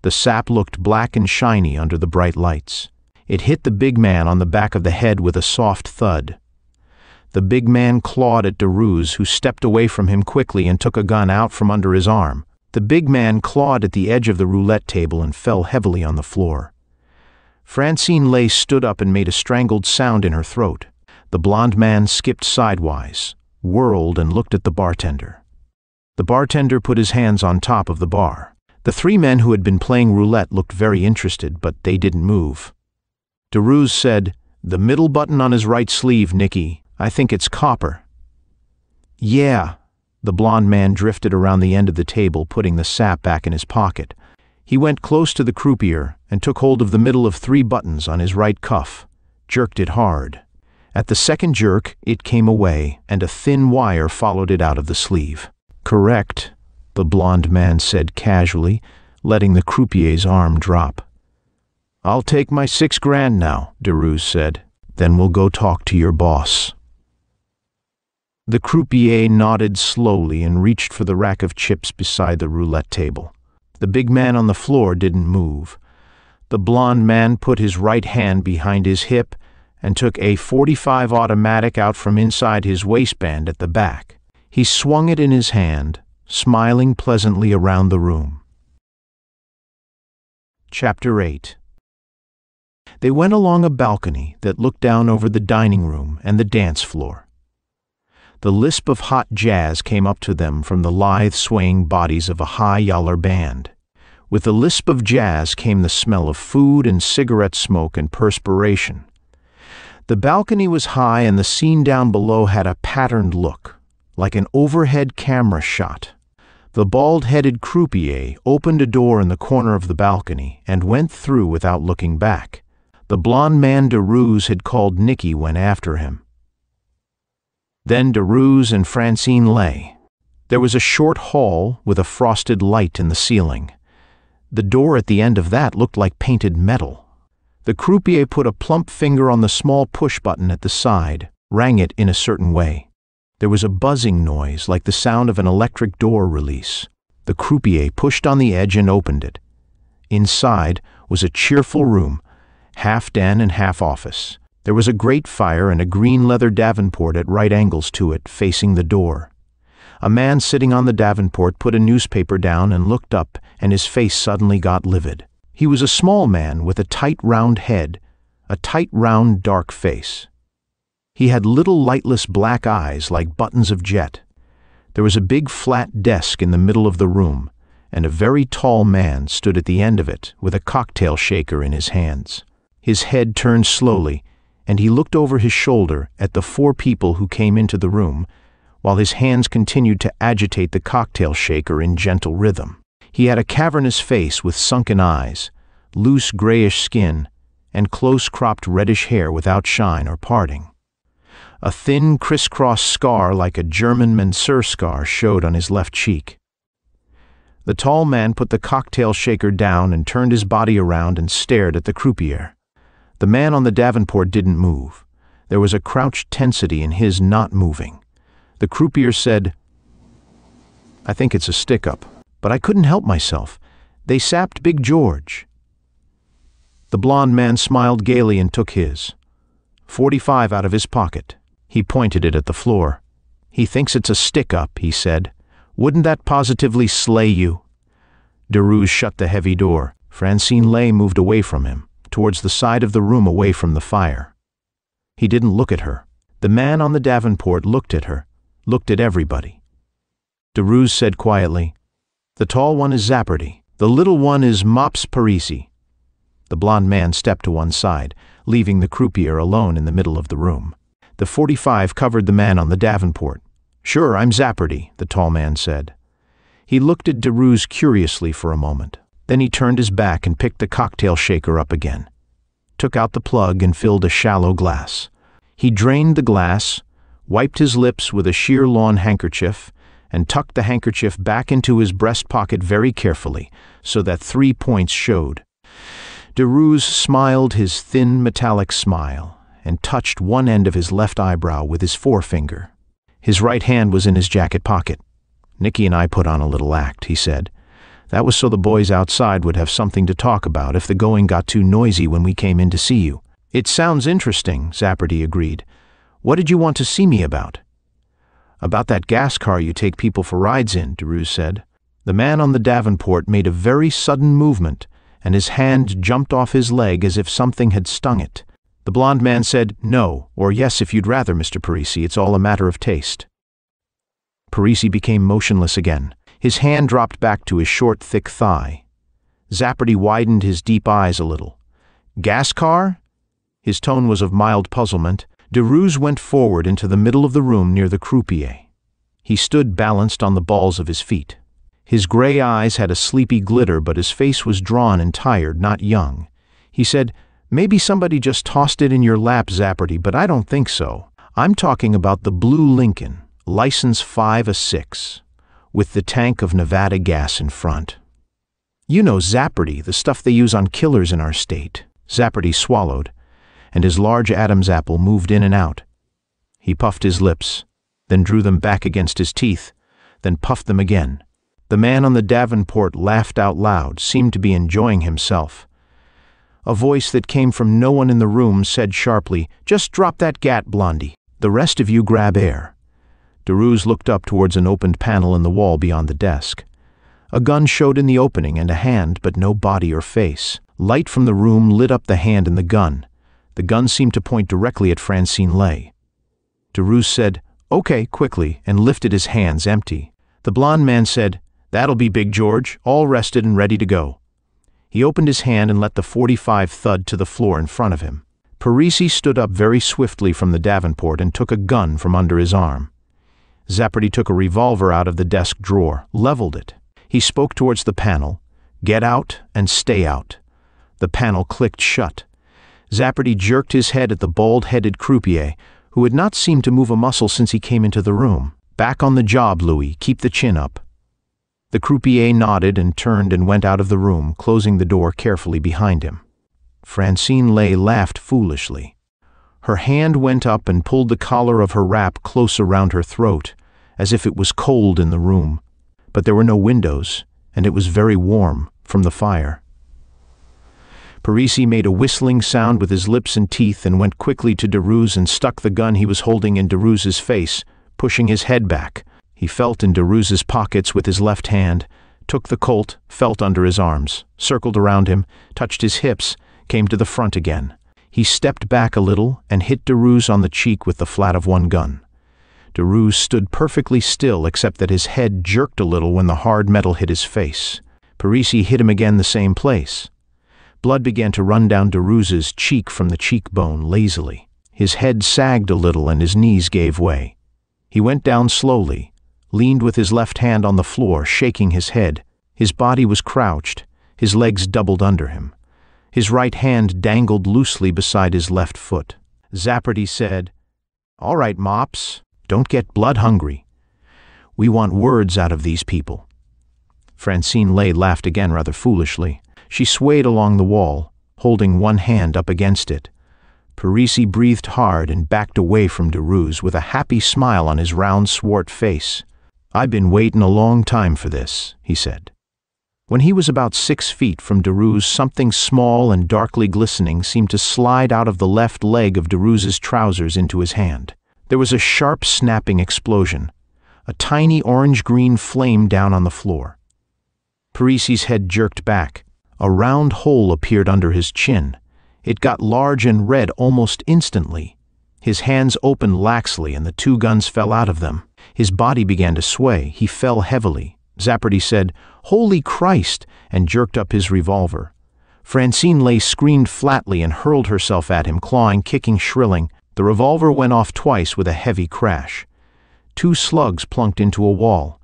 The sap looked black and shiny under the bright lights. It hit the big man on the back of the head with a soft thud. The big man clawed at Derues, who stepped away from him quickly and took a gun out from under his arm. The big man clawed at the edge of the roulette table and fell heavily on the floor. Francine Lay stood up and made a strangled sound in her throat. The blond man skipped sidewise, whirled, and looked at the bartender. The bartender put his hands on top of the bar. The 3 men who had been playing roulette looked very interested, but they didn't move. Derues said, "The middle button on his right sleeve, Nicky. I think it's copper." "Yeah." The blond man drifted around the end of the table, putting the sap back in his pocket. He went close to the croupier and took hold of the middle of 3 buttons on his right cuff, jerked it hard. At the second jerk, it came away, and a thin wire followed it out of the sleeve. "Correct," the blond man said casually, letting the croupier's arm drop. "I'll take my $6,000 now," Derues said. "Then we'll go talk to your boss." The croupier nodded slowly and reached for the rack of chips beside the roulette table. The big man on the floor didn't move. The blond man put his right hand behind his hip and took a .45 automatic out from inside his waistband at the back. He swung it in his hand, smiling pleasantly around the room. Chapter 8. They went along a balcony that looked down over the dining room and the dance floor. The lisp of hot jazz came up to them from the lithe swaying bodies of a high-yaller band. With the lisp of jazz came the smell of food and cigarette smoke and perspiration. The balcony was high and the scene down below had a patterned look, like an overhead camera shot. The bald-headed croupier opened a door in the corner of the balcony and went through without looking back. The blond man Derues had called Nicky went after him. Then Derues and Francine Lay. There was a short hall with a frosted light in the ceiling. The door at the end of that looked like painted metal. The croupier put a plump finger on the small push button at the side, rang it in a certain way. There was a buzzing noise like the sound of an electric door release. The croupier pushed on the edge and opened it. Inside was a cheerful room, half den and half office. There was a grate fire and a green leather davenport at right angles to it, facing the door. A man sitting on the davenport put a newspaper down and looked up, and his face suddenly got livid. He was a small man with a tight round head, a tight round dark face. He had little lightless black eyes like buttons of jet. There was a big flat desk in the middle of the room, and a very tall man stood at the end of it with a cocktail shaker in his hands. His head turned slowly, and he looked over his shoulder at the 4 people who came into the room, while his hands continued to agitate the cocktail shaker in gentle rhythm. He had a cavernous face with sunken eyes, loose grayish skin, and close-cropped reddish hair without shine or parting. A thin, crisscross scar like a German Menser scar showed on his left cheek. The tall man put the cocktail shaker down and turned his body around and stared at the croupier. The man on the davenport didn't move. There was a crouched tensity in his not moving. The croupier said, "I think it's a stick-up, but I couldn't help myself. They sapped Big George." The blond man smiled gaily and took his .45 out of his pocket. He pointed it at the floor. "He thinks it's a stick-up," he said. "Wouldn't that positively slay you?" Derues shut the heavy door. Francine Lay moved away from him, towards the side of the room away from the fire. He didn't look at her. The man on the davenport looked at her, looked at everybody. Derues said quietly, "The tall one is Zappardi. The little one is Mops Parisi." The blond man stepped to one side, leaving the croupier alone in the middle of the room. The .45 covered the man on the davenport. "Sure, I'm Zappardi," the tall man said. He looked at Derues curiously for a moment. Then he turned his back and picked the cocktail shaker up again, took out the plug and filled a shallow glass. He drained the glass, wiped his lips with a sheer lawn handkerchief, and tucked the handkerchief back into his breast pocket very carefully, so that 3 points showed. Derues smiled his thin metallic smile and touched one end of his left eyebrow with his forefinger. His right hand was in his jacket pocket. "Nicky and I put on a little act," he said. "That was so the boys outside would have something to talk about if the going got too noisy when we came in to see you." "It sounds interesting," Zappardi agreed. "What did you want to see me about?" "About that gas car you take people for rides in," Derues said. The man on the davenport made a very sudden movement, and his hand jumped off his leg as if something had stung it. The blond man said, "No, or yes if you'd rather, Mr. Parisi. It's all a matter of taste." Parisi became motionless again. His hand dropped back to his short, thick thigh. Zappardi widened his deep eyes a little. "Gas car?" His tone was of mild puzzlement. Derues went forward into the middle of the room near the croupier. He stood balanced on the balls of his feet. His gray eyes had a sleepy glitter, but his face was drawn and tired, not young. He said, "Maybe somebody just tossed it in your lap, Zappardi, but I don't think so. I'm talking about the blue Lincoln, license 5A6, with the tank of Nevada gas in front. You know Zappardi, the stuff they use on killers in our state." Zappardi swallowed, and his large Adam's apple moved in and out. He puffed his lips, then drew them back against his teeth, then puffed them again. The man on the davenport laughed out loud, seemed to be enjoying himself. A voice that came from no one in the room said sharply, "Just drop that gat, Blondie. The rest of you grab air." Derues looked up towards an opened panel in the wall beyond the desk. A gun showed in the opening and a hand, but no body or face. Light from the room lit up the hand and the gun. The gun seemed to point directly at Francine Lay. Derues said, "Okay," quickly, and lifted his hands empty. The blond man said, "That'll be Big George, all rested and ready to go." He opened his hand and let the .45 thud to the floor in front of him. Parisi stood up very swiftly from the davenport and took a gun from under his arm. Zappardi took a revolver out of the desk drawer, leveled it. He spoke towards the panel, "Get out and stay out." The panel clicked shut. Zappardi jerked his head at the bald-headed croupier, who had not seemed to move a muscle since he came into the room. "Back on the job, Louis. Keep the chin up." The croupier nodded and turned and went out of the room, closing the door carefully behind him. Francine Lay laughed foolishly. Her hand went up and pulled the collar of her wrap close around her throat, as if it was cold in the room. But there were no windows, and it was very warm from the fire. Parisi made a whistling sound with his lips and teeth and went quickly to Deruze and stuck the gun he was holding in Deruze's face, pushing his head back. He felt in Deruze's pockets with his left hand, took the Colt, felt under his arms, circled around him, touched his hips, came to the front again. He stepped back a little and hit Deruze on the cheek with the flat of one gun. Deruze stood perfectly still except that his head jerked a little when the hard metal hit his face. Parisi hit him again the same place. Blood began to run down Deruze's cheek from the cheekbone lazily. His head sagged a little and his knees gave way. He went down slowly, leaned with his left hand on the floor, shaking his head. His body was crouched, his legs doubled under him. His right hand dangled loosely beside his left foot. Zappardi said, "All right, Mops, don't get blood-hungry. We want words out of these people." Francine Lay laughed again rather foolishly. She swayed along the wall, holding one hand up against it. Parisi breathed hard and backed away from Deruze with a happy smile on his round, swart face. "I've been waiting a long time for this," he said. When he was about 6 feet from Deruze, something small and darkly glistening seemed to slide out of the left leg of Deruze's trousers into his hand. There was a sharp snapping explosion. A tiny orange-green flame down on the floor. Parisi's head jerked back. A round hole appeared under his chin. It got large and red almost instantly. His hands opened laxly and the two guns fell out of them. His body began to sway. He fell heavily. Zappardi said, "Holy Christ!" and jerked up his revolver. Francine Lay screamed flatly and hurled herself at him, clawing, kicking, shrilling. The revolver went off twice with a heavy crash. 2 slugs plunked into a wall.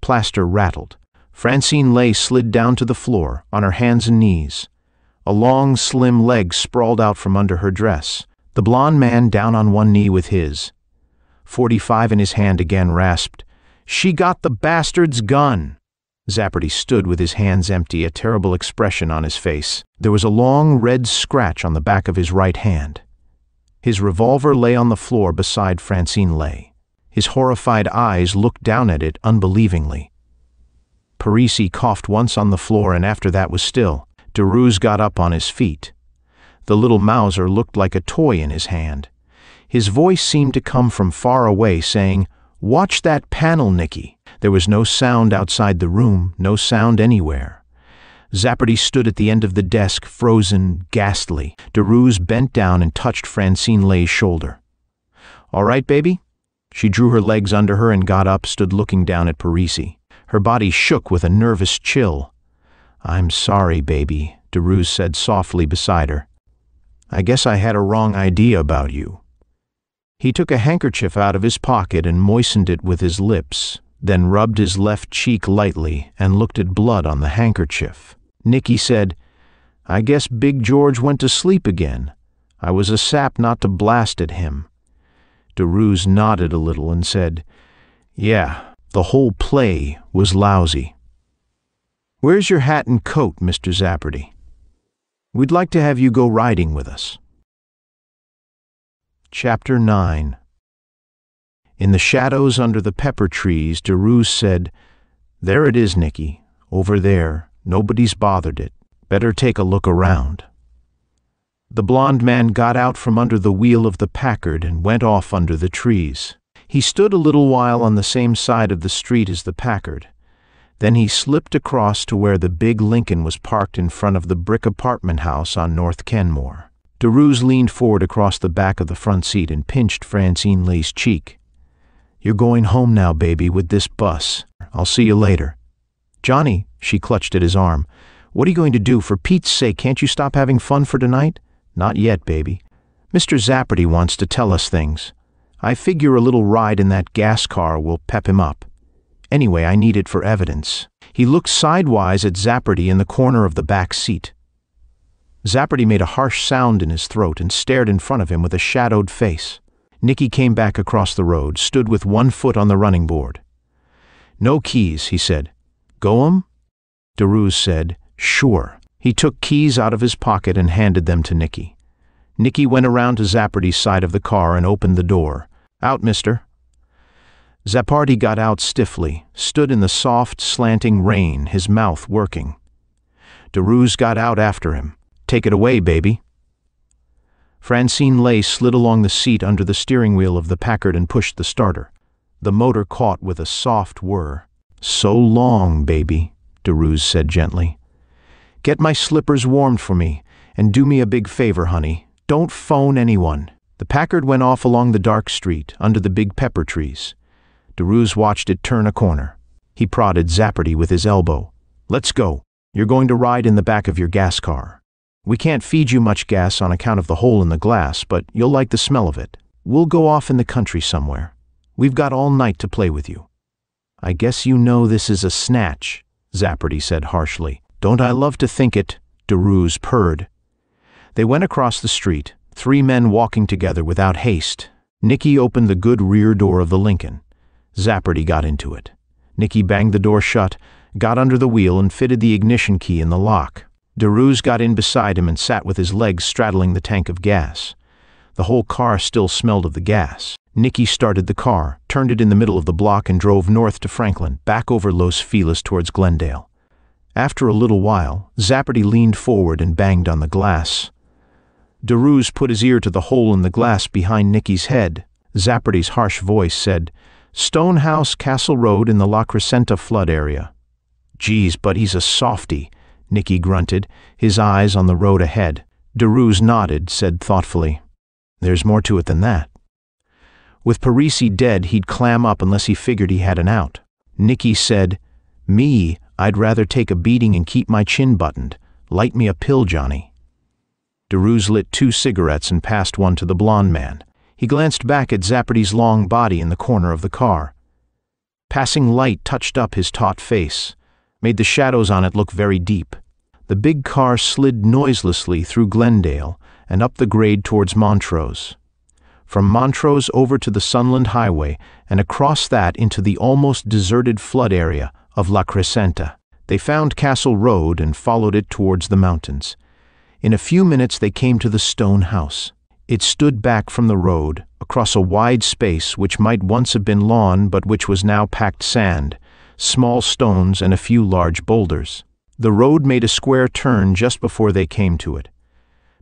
Plaster rattled. Francine Lay slid down to the floor, on her hands and knees. A long, slim leg sprawled out from under her dress. The blond man down on one knee with his. .45 in his hand again rasped, "She got the bastard's gun!" Zappardi stood with his hands empty, a terrible expression on his face. There was a long red scratch on the back of his right hand. His revolver lay on the floor beside Francine Lay. His horrified eyes looked down at it unbelievingly. Parisi coughed once on the floor and after that was still. Deruze got up on his feet. The little Mauser looked like a toy in his hand. His voice seemed to come from far away, saying, "Watch that panel, Nicky." There was no sound outside the room, no sound anywhere. Zappardi stood at the end of the desk, frozen, ghastly. Deruze bent down and touched Francine Lay's shoulder. "All right, baby?" She drew her legs under her and got up, stood looking down at Parisi. Her body shook with a nervous chill. "I'm sorry, baby," Deruze said softly beside her. "I guess I had a wrong idea about you." He took a handkerchief out of his pocket and moistened it with his lips, then rubbed his left cheek lightly and looked at blood on the handkerchief. Nicky said, "I guess Big George went to sleep again. I was a sap not to blast at him." Deruze nodded a little and said, "Yeah, the whole play was lousy. Where's your hat and coat, Mr. Zappardi? We'd like to have you go riding with us." Chapter 9. In the shadows under the pepper trees, Deruze said, "There it is, Nicky. Over there. Nobody's bothered it. Better take a look around." The blond man got out from under the wheel of the Packard and went off under the trees. He stood a little while on the same side of the street as the Packard. Then he slipped across to where the big Lincoln was parked in front of the brick apartment house on North Kenmore. Deruze leaned forward across the back of the front seat and pinched Francine Lay's cheek. "You're going home now, baby, with this bus. I'll see you later." "Johnny," she clutched at his arm, "what are you going to do? For Pete's sake, can't you stop having fun for tonight?" "Not yet, baby. Mr. Zappardi wants to tell us things. I figure a little ride in that gas car will pep him up. Anyway, I need it for evidence." He looked sidewise at Zappardi in the corner of the back seat. Zappardi made a harsh sound in his throat and stared in front of him with a shadowed face. Nicky came back across the road, stood with one foot on the running board. "No keys," he said. "Go 'em?" Deruze said, "Sure." He took keys out of his pocket and handed them to Nicky. Nicky went around to Zapparty's side of the car and opened the door. "Out, mister." Zapparty got out stiffly, stood in the soft, slanting rain, his mouth working. Derues got out after him. "Take it away, baby." Francine Lay slid along the seat under the steering wheel of the Packard and pushed the starter. The motor caught with a soft whir. "So long, baby," Derues said gently. "Get my slippers warmed for me, and do me a big favor, honey. Don't phone anyone." The Packard went off along the dark street, under the big pepper trees. Derues watched it turn a corner. He prodded Zapparty with his elbow. "Let's go. You're going to ride in the back of your gas car. We can't feed you much gas on account of the hole in the glass, but you'll like the smell of it. We'll go off in the country somewhere. We've got all night to play with you." "I guess you know this is a snatch," Zapparty said harshly. "Don't I love to think it?" Derues purred. They went across the street, 3 men walking together without haste. Nicky opened the good rear door of the Lincoln. Zapparty got into it. Nicky banged the door shut, got under the wheel and fitted the ignition key in the lock. Derues got in beside him and sat with his legs straddling the tank of gas. The whole car still smelled of the gas. Nicky started the car, turned it in the middle of the block and drove north to Franklin, back over Los Feliz towards Glendale. After a little while, Zapparty leaned forward and banged on the glass. Derues put his ear to the hole in the glass behind Nicky's head. Zapparty's harsh voice said, "Stonehouse, Castle Road in the La Crescenta flood area." "Geez, but he's a softy," Nicky grunted, his eyes on the road ahead. Derues nodded, said thoughtfully, "There's more to it than that." With Parisi dead, he'd clam up unless he figured he had an out. Nicky said, "Me, I'd rather take a beating and keep my chin buttoned. Light me a pill, Johnny." Derues lit 2 cigarettes and passed one to the blond man. He glanced back at Zapparty's long body in the corner of the car. Passing light touched up his taut face, made the shadows on it look very deep. The big car slid noiselessly through Glendale and up the grade towards Montrose. From Montrose over to the Sunland Highway and across that into the almost deserted flood area of La Crescenta. They found Castle Road and followed it towards the mountains. In a few minutes they came to the stone house. It stood back from the road, across a wide space which might once have been lawn but which was now packed sand, small stones and a few large boulders. The road made a square turn just before they came to it.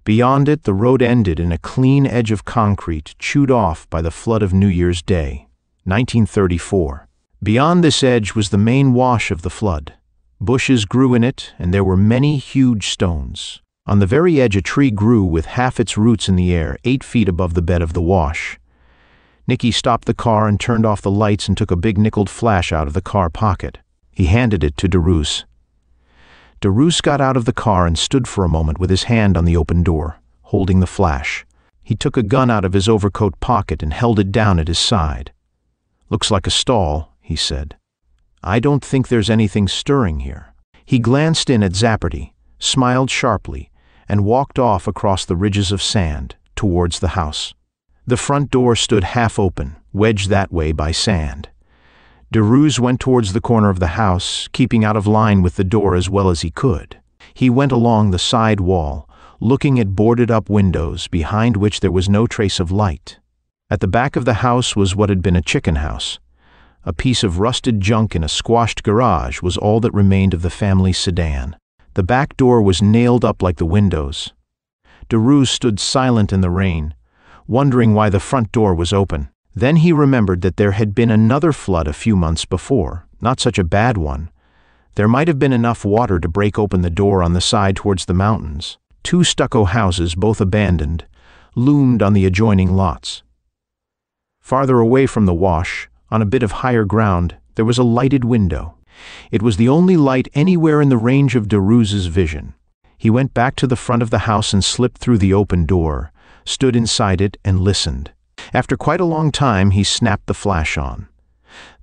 Beyond it the road ended in a clean edge of concrete chewed off by the flood of New Year's Day, 1934. Beyond this edge was the main wash of the flood. Bushes grew in it, and there were many huge stones. On the very edge a tree grew with half its roots in the air, 8 feet above the bed of the wash. Nicky stopped the car and turned off the lights and took a big nickeled flash out of the car pocket. He handed it to Derues. Derues got out of the car and stood for a moment with his hand on the open door, holding the flash. He took a gun out of his overcoat pocket and held it down at his side. "Looks like a stall," he said. "I don't think there's anything stirring here." He glanced in at Zapparty, smiled sharply, and walked off across the ridges of sand, towards the house. The front door stood half open, wedged that way by sand. Derues went towards the corner of the house, keeping out of line with the door as well as he could. He went along the side wall, looking at boarded-up windows behind which there was no trace of light. At the back of the house was what had been a chicken house. A piece of rusted junk in a squashed garage was all that remained of the family sedan. The back door was nailed up like the windows. Derues stood silent in the rain, wondering why the front door was open. Then he remembered that there had been another flood a few months before, not such a bad one. There might have been enough water to break open the door on the side towards the mountains. 2 stucco houses, both abandoned, loomed on the adjoining lots. Farther away from the wash, on a bit of higher ground, there was a lighted window. It was the only light anywhere in the range of Derues's vision. He went back to the front of the house and slipped through the open door, stood inside it and listened. After quite a long time, he snapped the flash on.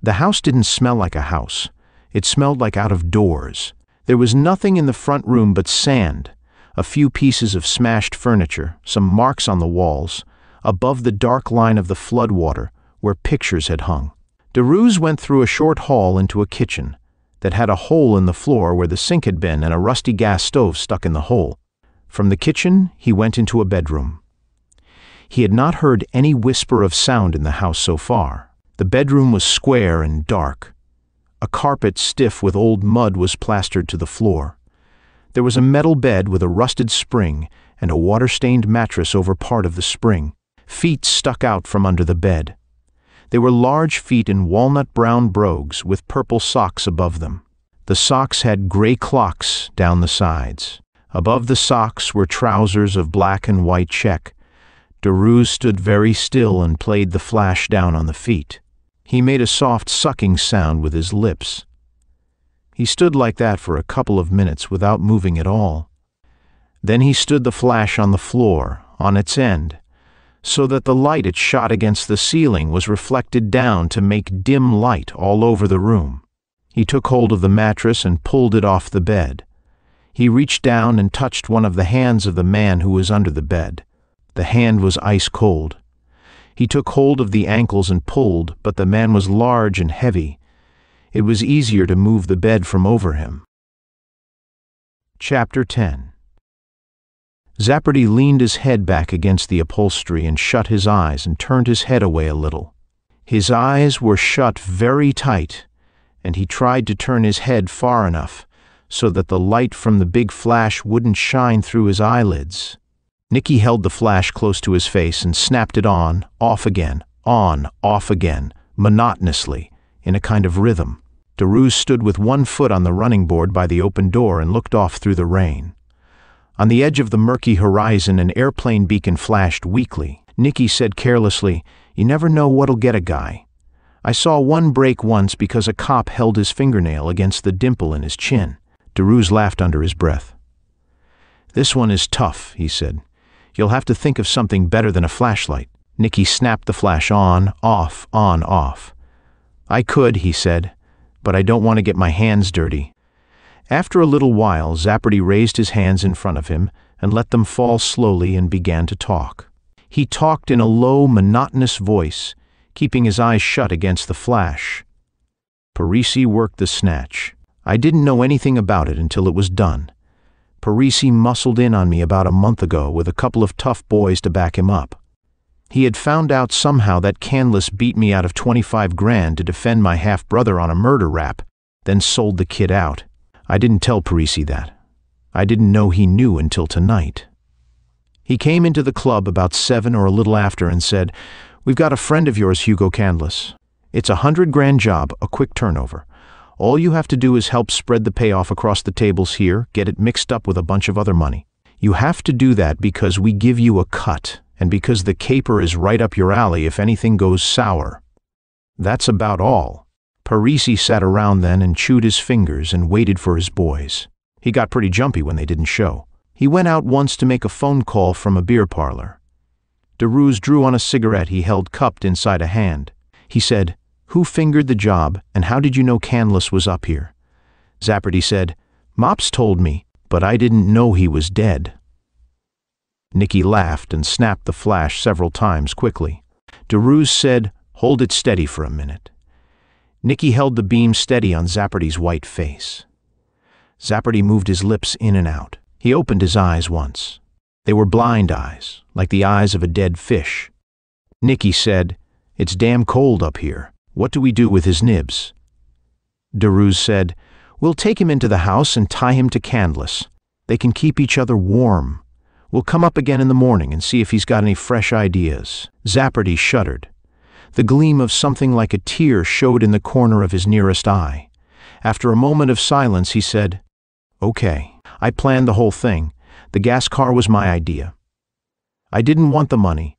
The house didn't smell like a house. It smelled like out of doors. There was nothing in the front room but sand, a few pieces of smashed furniture, some marks on the walls, above the dark line of the flood water where pictures had hung. Derues went through a short hall into a kitchen that had a hole in the floor where the sink had been and a rusty gas stove stuck in the hole. From the kitchen, he went into a bedroom. He had not heard any whisper of sound in the house so far. The bedroom was square and dark. A carpet stiff with old mud was plastered to the floor. There was a metal bed with a rusted spring and a water-stained mattress over part of the spring. Feet stuck out from under the bed. They were large feet in walnut-brown brogues with purple socks above them. The socks had gray clocks down the sides. Above the socks were trousers of black and white check. Derues stood very still and played the flash down on the feet. He made a soft sucking sound with his lips. He stood like that for a couple of minutes without moving at all. Then he stood the flash on the floor, on its end, so that the light it shot against the ceiling was reflected down to make dim light all over the room. He took hold of the mattress and pulled it off the bed. He reached down and touched one of the hands of the man who was under the bed. The hand was ice cold. He took hold of the ankles and pulled, but the man was large and heavy. It was easier to move the bed from over him. Chapter 10. Zappardi leaned his head back against the upholstery and shut his eyes and turned his head away a little. His eyes were shut very tight, and he tried to turn his head far enough so that the light from the big flash wouldn't shine through his eyelids. Nicky held the flash close to his face and snapped it on, off again, monotonously, in a kind of rhythm. Derues stood with one foot on the running board by the open door and looked off through the rain. On the edge of the murky horizon, an airplane beacon flashed weakly. Nicky said carelessly, "You never know what'll get a guy. I saw one break once because a cop held his fingernail against the dimple in his chin." Derues laughed under his breath. "This one is tough," he said. "You'll have to think of something better than a flashlight." Nicky snapped the flash on, off. "I could," he said, "but I don't want to get my hands dirty." After a little while, Zappardi raised his hands in front of him and let them fall slowly and began to talk. He talked in a low, monotonous voice, keeping his eyes shut against the flash. "Parisi worked the snatch. I didn't know anything about it until it was done. Parisi muscled in on me about a month ago with a couple of tough boys to back him up. He had found out somehow that Candless beat me out of 25 grand to defend my half-brother on a murder rap, then sold the kid out. I didn't tell Parisi that. I didn't know he knew until tonight. He came into the club about 7 or a little after and said, 'We've got a friend of yours, Hugo Candless. It's a 100 grand job, a quick turnover. All you have to do is help spread the payoff across the tables here, get it mixed up with a bunch of other money. You have to do that because we give you a cut, and because the caper is right up your alley if anything goes sour. That's about all.'" Parisi sat around then and chewed his fingers and waited for his boys. He got pretty jumpy when they didn't show. He went out once to make a phone call from a beer parlor. Derues drew on a cigarette he held cupped inside a hand. He said, "Who fingered the job, and how did you know Candless was up here?" Zappardi said, "Mops told me, but I didn't know he was dead." Nicky laughed and snapped the flash several times quickly. Derues said, "Hold it steady for a minute." Nicky held the beam steady on Zappardi's white face. Zappardi moved his lips in and out. He opened his eyes once. They were blind eyes, like the eyes of a dead fish. Nicky said, "It's damn cold up here. What do we do with his nibs?" Derues said, "We'll take him into the house and tie him to Candless. They can keep each other warm. We'll come up again in the morning and see if he's got any fresh ideas." Zappardi shuddered. The gleam of something like a tear showed in the corner of his nearest eye. After a moment of silence, he said, "Okay, I planned the whole thing. The gas car was my idea. I didn't want the money.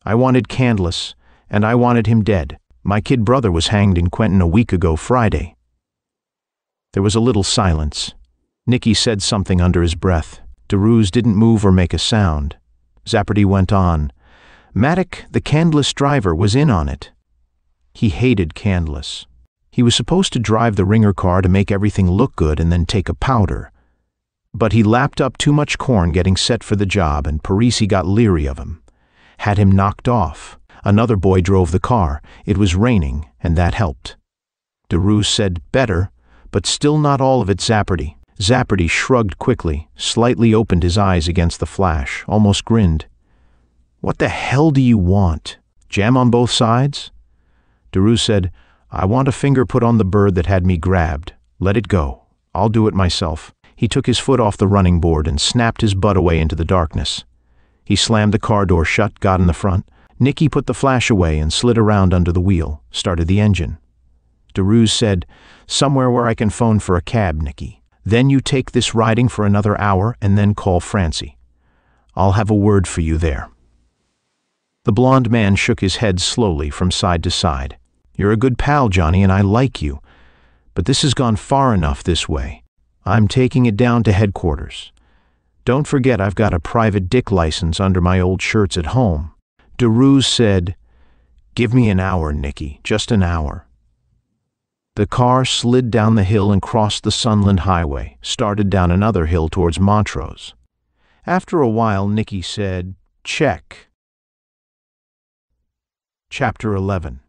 I wanted Candless, and I wanted him dead. My kid brother was hanged in Quentin a week ago Friday." There was a little silence. Nicky said something under his breath. Derues didn't move or make a sound. Zappardi went on, "Maddock, the Candless driver, was in on it. He hated Candless. He was supposed to drive the ringer car to make everything look good and then take a powder. But he lapped up too much corn getting set for the job, and Parisi got leery of him. Had him knocked off. Another boy drove the car. It was raining, and that helped." Derues said, "Better, but still not all of it, Zappardi." Zappardi shrugged quickly, slightly opened his eyes against the flash, almost grinned. "What the hell do you want? Jam on both sides?" Derues said, "I want a finger put on the bird that had me grabbed. Let it go. I'll do it myself." He took his foot off the running board and snapped his butt away into the darkness. He slammed the car door shut, got in the front. Nicky put the flash away and slid around under the wheel, started the engine. Derues said, "Somewhere where I can phone for a cab, Nicky. Then you take this riding for another hour and then call Francie. I'll have a word for you there." The blond man shook his head slowly from side to side. "You're a good pal, Johnny, and I like you. But this has gone far enough this way. I'm taking it down to headquarters. Don't forget I've got a private dick license under my old shirts at home." Derues said, "Give me an hour, Nicky, just an hour." The car slid down the hill and crossed the Sunland Highway, started down another hill towards Montrose. After a while, Nicky said, "Check." Chapter 11.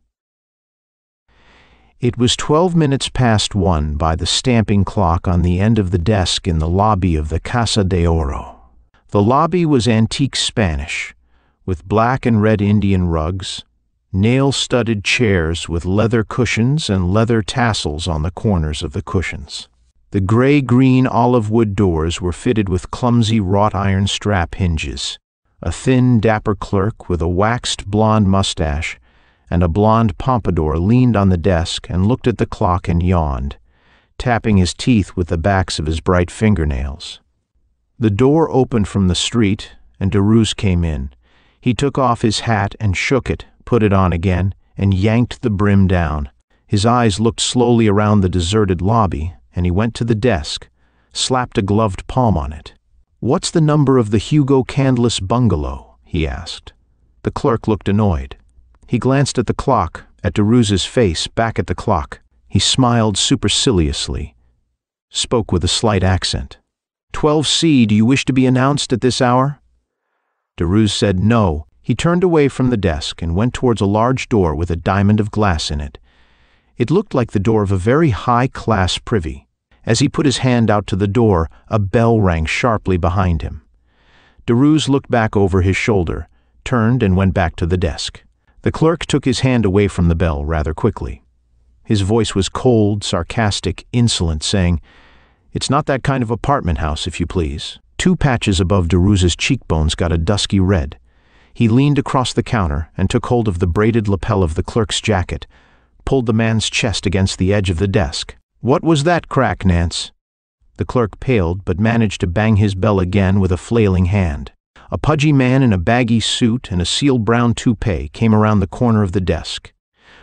It was 12 minutes past 1 by the stamping clock on the end of the desk in the lobby of the Casa de Oro. The lobby was antique Spanish, with black and red Indian rugs, nail-studded chairs with leather cushions and leather tassels on the corners of the cushions. The gray-green olive wood doors were fitted with clumsy wrought-iron strap hinges. A thin, dapper clerk with a waxed blonde mustache and a blonde pompadour leaned on the desk and looked at the clock and yawned, tapping his teeth with the backs of his bright fingernails. The door opened from the street, and Derues came in. He took off his hat and shook it, put it on again, and yanked the brim down. His eyes looked slowly around the deserted lobby, and he went to the desk, slapped a gloved palm on it. "What's the number of the Hugo Candless bungalow?" he asked. The clerk looked annoyed. He glanced at the clock, at Derues' face, back at the clock. He smiled superciliously, spoke with a slight accent. "12C, do you wish to be announced at this hour?" Derues said no. He turned away from the desk and went towards a large door with a diamond of glass in it. It looked like the door of a very high-class privy. As he put his hand out to the door, a bell rang sharply behind him. Derues looked back over his shoulder, turned and went back to the desk. The clerk took his hand away from the bell rather quickly. His voice was cold, sarcastic, insolent, saying, "It's not that kind of apartment house, if you please." 2 patches above Derues' cheekbones got a dusky red. He leaned across the counter and took hold of the braided lapel of the clerk's jacket, pulled the man's chest against the edge of the desk. "What was that crack, Nance?" The clerk paled, but managed to bang his bell again with a flailing hand. A pudgy man in a baggy suit and a seal brown toupee came around the corner of the desk,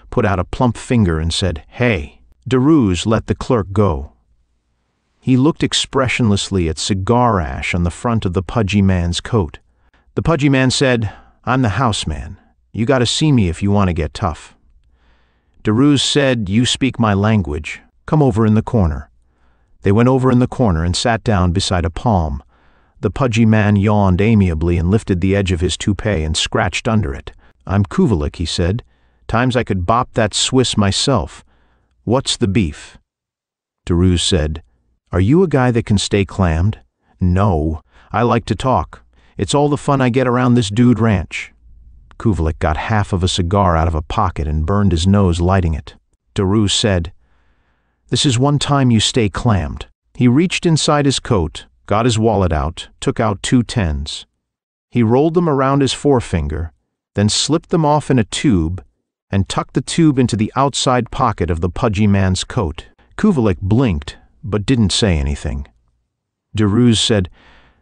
put out a plump finger and said, "Hey." Derues let the clerk go. He looked expressionlessly at cigar ash on the front of the pudgy man's coat. The pudgy man said, "I'm the house man. You gotta see me if you want to get tough." Derues said, "You speak my language. Come over in the corner." They went over in the corner and sat down beside a palm. The pudgy man yawned amiably and lifted the edge of his toupee and scratched under it. "I'm Kuvelik," he said. "Times I could bop that Swiss myself. What's the beef?" Derues said, "Are you a guy that can stay clammed?" "No. I like to talk. It's all the fun I get around this dude ranch." Kuvelik got half of a cigar out of a pocket and burned his nose lighting it. Derues said, "This is one time you stay clammed." He reached inside his coat, got his wallet out, took out 2 tens. He rolled them around his forefinger, then slipped them off in a tube and tucked the tube into the outside pocket of the pudgy man's coat. Kuvelik blinked, but didn't say anything. Derues said,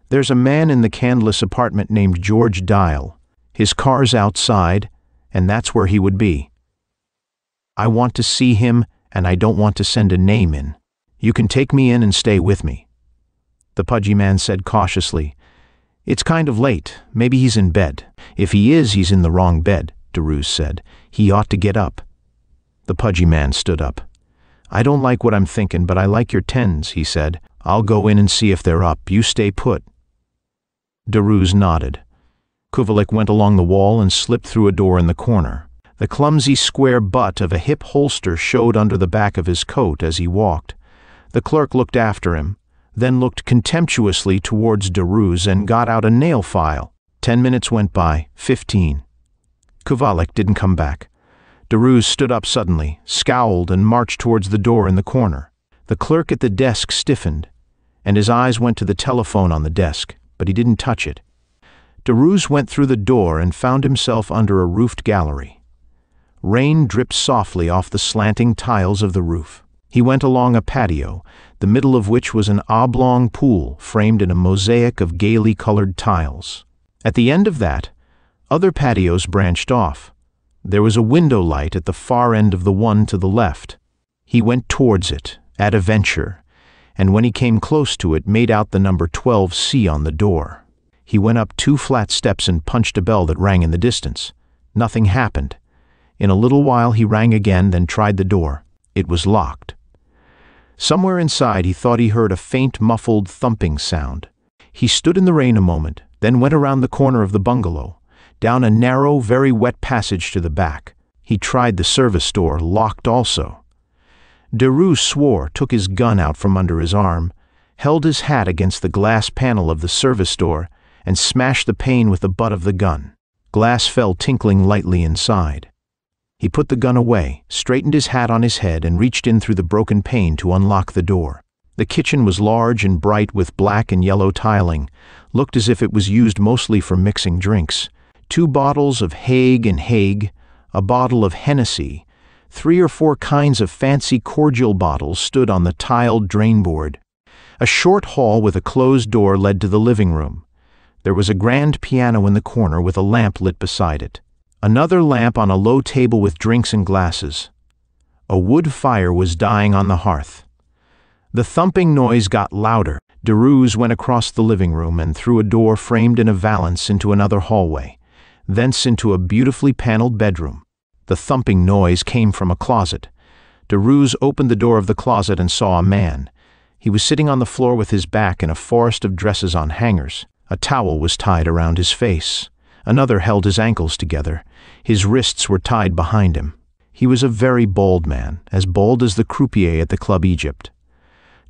"There's a man in the Candless apartment named George Dial. His car's outside, and that's where he would be. I want to see him, and I don't want to send a name in. You can take me in and stay with me." The pudgy man said cautiously, "It's kind of late. Maybe he's in bed." "If he is, he's in the wrong bed," Derues said. "He ought to get up." The pudgy man stood up. "I don't like what I'm thinking, but I like your tens," he said. "I'll go in and see if they're up. You stay put." Derues nodded. Kuvelik went along the wall and slipped through a door in the corner. The clumsy square butt of a hip holster showed under the back of his coat as he walked. The clerk looked after him, then looked contemptuously towards Derues and got out a nail file. 10 minutes went by, 15. Kovalik didn't come back. Derouz stood up suddenly, scowled, and marched towards the door in the corner. The clerk at the desk stiffened, and his eyes went to the telephone on the desk, but he didn't touch it. Derouz went through the door and found himself under a roofed gallery. Rain dripped softly off the slanting tiles of the roof. He went along a patio, the middle of which was an oblong pool framed in a mosaic of gaily colored tiles. At the end of that, other patios branched off. There was a window light at the far end of the one to the left. He went towards it, at a venture, and when he came close to it, made out the number 12C on the door. He went up 2 flat steps and punched a bell that rang in the distance. Nothing happened. In a little while he rang again, then tried the door. It was locked. Somewhere inside he thought he heard a faint, muffled thumping sound. He stood in the rain a moment, then went around the corner of the bungalow, down a narrow, very wet passage to the back. He tried the service door, locked also. Derouz swore, took his gun out from under his arm, held his hat against the glass panel of the service door, and smashed the pane with the butt of the gun. Glass fell tinkling lightly inside. He put the gun away, straightened his hat on his head, and reached in through the broken pane to unlock the door. The kitchen was large and bright with black and yellow tiling, looked as if it was used mostly for mixing drinks. 2 bottles of Haig and Haig, a bottle of Hennessy, 3 or 4 kinds of fancy cordial bottles stood on the tiled drainboard. A short hall with a closed door led to the living room. There was a grand piano in the corner with a lamp lit beside it. Another lamp on a low table with drinks and glasses. A wood fire was dying on the hearth. The thumping noise got louder. Derouz went across the living room and through a door framed in a valance into another hallway, thence into a beautifully paneled bedroom. The thumping noise came from a closet. Derouz opened the door of the closet and saw a man. He was sitting on the floor with his back in a forest of dresses on hangers. A towel was tied around his face. Another held his ankles together. His wrists were tied behind him. He was a very bald man, as bald as the croupier at the Club Egypt.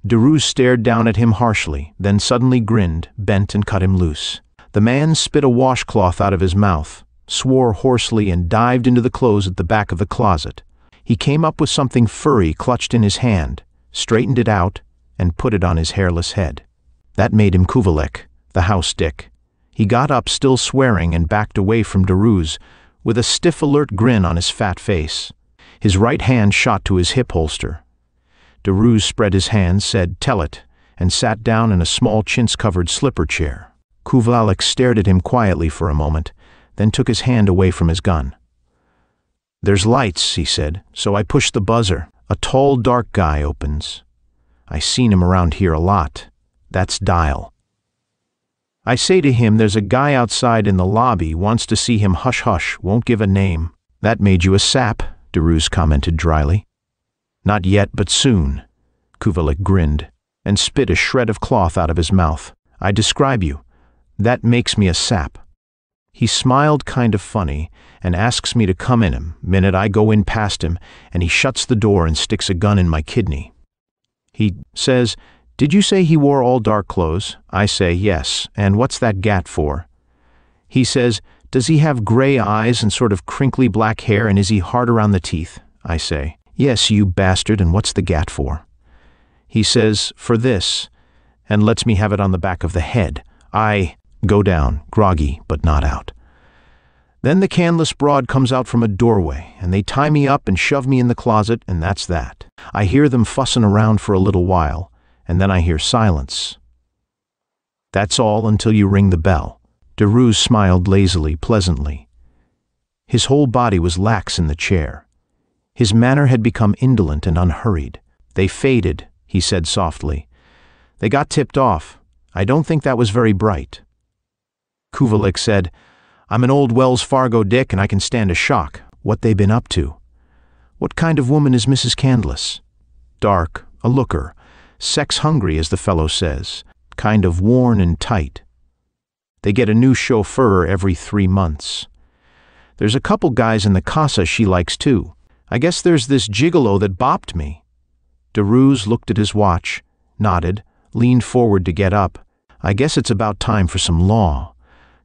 Derouz stared down at him harshly, then suddenly grinned, bent and cut him loose. The man spit a washcloth out of his mouth, swore hoarsely, and dived into the clothes at the back of the closet. He came up with something furry clutched in his hand, straightened it out, and put it on his hairless head. That made him Kovalik, the house dick. He got up, still swearing, and backed away from Derouz, with a stiff, alert grin on his fat face. His right hand shot to his hip holster. Derouz spread his hands, said, "Tell it," and sat down in a small chintz-covered slipper chair. Kovalik stared at him quietly for a moment, then took his hand away from his gun. "There's lights," he said, "so I pushed the buzzer. A tall, dark guy opens. I seen him around here a lot. That's Dial. I say to him, there's a guy outside in the lobby, wants to see him, hush hush, won't give a name." "That made you a sap," Derouz commented dryly. "Not yet, but soon." Kovalik grinned, and spit a shred of cloth out of his mouth. "I describe you. That makes me a sap." He smiled kind of funny, and asks me to come in him. Minute I go in past him, and he shuts the door and sticks a gun in my kidney. He says, "Did you say he wore all dark clothes?" I say, "Yes, and what's that gat for?" He says, "Does he have gray eyes and sort of crinkly black hair, and is he hard around the teeth?" I say, "Yes, you bastard, and what's the gat for?" He says, "For this," and lets me have it on the back of the head. I go down, groggy, but not out. Then the canless broad comes out from a doorway, and they tie me up and shove me in the closet, and that's that. I hear them fussing around for a little while, and then I hear silence. That's all until you ring the bell. Derouz smiled lazily, pleasantly. His whole body was lax in the chair. His manner had become indolent and unhurried. "They faded," he said softly. "They got tipped off. I don't think that was very bright." Kovalik said, "I'm an old Wells Fargo dick and I can stand a shock. What they been up to?" "What kind of woman is Mrs. Candless?" "Dark, a looker. Sex-hungry, as the fellow says. Kind of worn and tight. They get a new chauffeur every 3 months. There's a couple guys in the casa she likes too. I guess there's this gigolo that bopped me." Derouz looked at his watch, nodded, leaned forward to get up. "I guess it's about time for some law.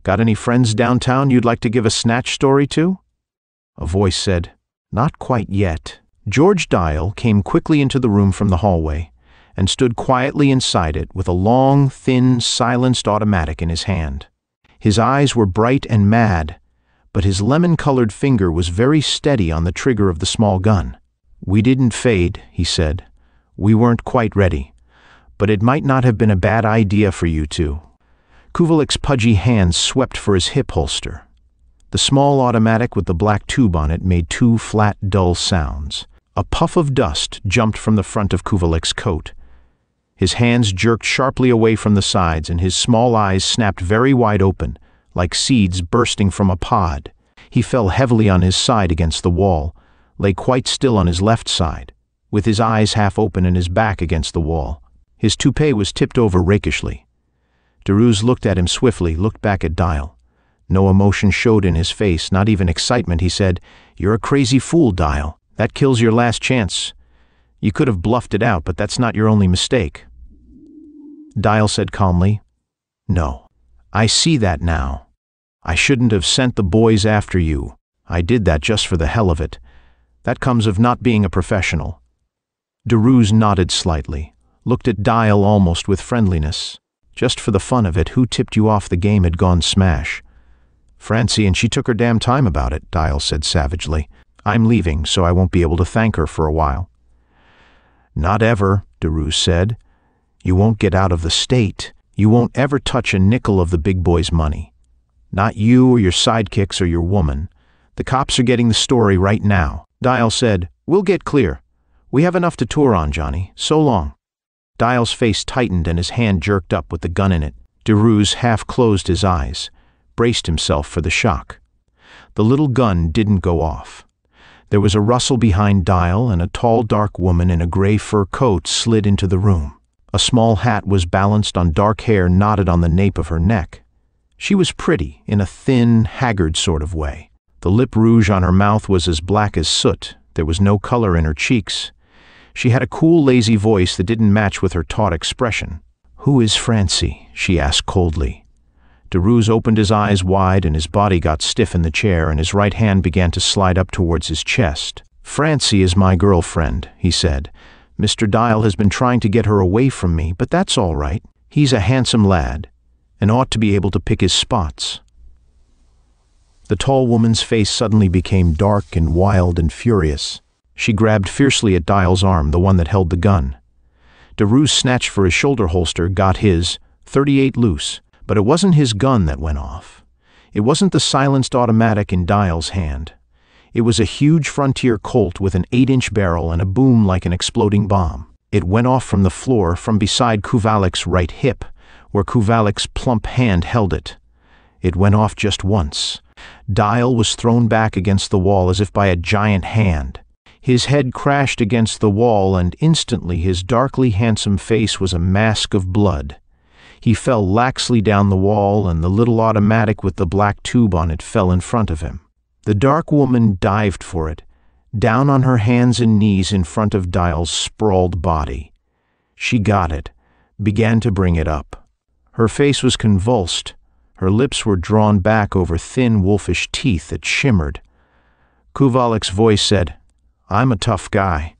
Got any friends downtown you'd like to give a snatch story to?" A voice said, "Not quite yet." George Dial came quickly into the room from the hallway and stood quietly inside it with a long, thin, silenced automatic in his hand. His eyes were bright and mad, but his lemon-colored finger was very steady on the trigger of the small gun. "We didn't fade," he said. "We weren't quite ready. But it might not have been a bad idea for you to." Kuvalik's pudgy hands swept for his hip holster. The small automatic with the black tube on it made two flat, dull sounds. A puff of dust jumped from the front of Kuvalik's coat. His hands jerked sharply away from the sides, and his small eyes snapped very wide open, like seeds bursting from a pod. He fell heavily on his side against the wall, lay quite still on his left side, with his eyes half open and his back against the wall. His toupee was tipped over rakishly. Derues looked at him swiftly, looked back at Dial. No emotion showed in his face, not even excitement. He said, "You're a crazy fool, Dial. That kills your last chance. You could have bluffed it out, but that's not your only mistake." Dial said calmly, "No, I see that now. I shouldn't have sent the boys after you. I did that just for the hell of it. That comes of not being a professional." Derues nodded slightly, looked at Dial almost with friendliness. "Just for the fun of it, who tipped you off the game had gone smash?" "Francie, and she took her damn time about it," Dial said savagely. "I'm leaving, so I won't be able to thank her for a while." "Not ever," Derues said. "You won't get out of the state. You won't ever touch a nickel of the big boy's money. Not you or your sidekicks or your woman. The cops are getting the story right now." Dial said, "We'll get clear. We have enough to tour on, Johnny. So long." Dial's face tightened and his hand jerked up with the gun in it. Derues half closed his eyes, braced himself for the shock. The little gun didn't go off. There was a rustle behind Dial, and a tall, dark woman in a gray fur coat slid into the room. A small hat was balanced on dark hair knotted on the nape of her neck. She was pretty, in a thin, haggard sort of way. The lip rouge on her mouth was as black as soot. There was no color in her cheeks. She had a cool, lazy voice that didn't match with her taut expression. "Who is Francie?" she asked coldly. Derues opened his eyes wide and his body got stiff in the chair and his right hand began to slide up towards his chest. "Francie is my girlfriend," he said. "Mr. Dial has been trying to get her away from me, but that's all right. He's a handsome lad and ought to be able to pick his spots." The tall woman's face suddenly became dark and wild and furious. She grabbed fiercely at Dial's arm, the one that held the gun. Derues snatched for his shoulder holster, got his .38 loose, but it wasn't his gun that went off. It wasn't the silenced automatic in Dial's hand. It was a huge Frontier Colt with an 8-inch barrel and a boom like an exploding bomb. It went off from the floor from beside Kuvalik's right hip, where Kuvalik's plump hand held it. It went off just once. Dial was thrown back against the wall as if by a giant hand. His head crashed against the wall, and instantly his darkly handsome face was a mask of blood. He fell laxly down the wall, and the little automatic with the black tube on it fell in front of him. The dark woman dived for it, down on her hands and knees in front of Dial's sprawled body. She got it, began to bring it up. Her face was convulsed. Her lips were drawn back over thin, wolfish teeth that shimmered. Kuvalik's voice said, "I'm a tough guy.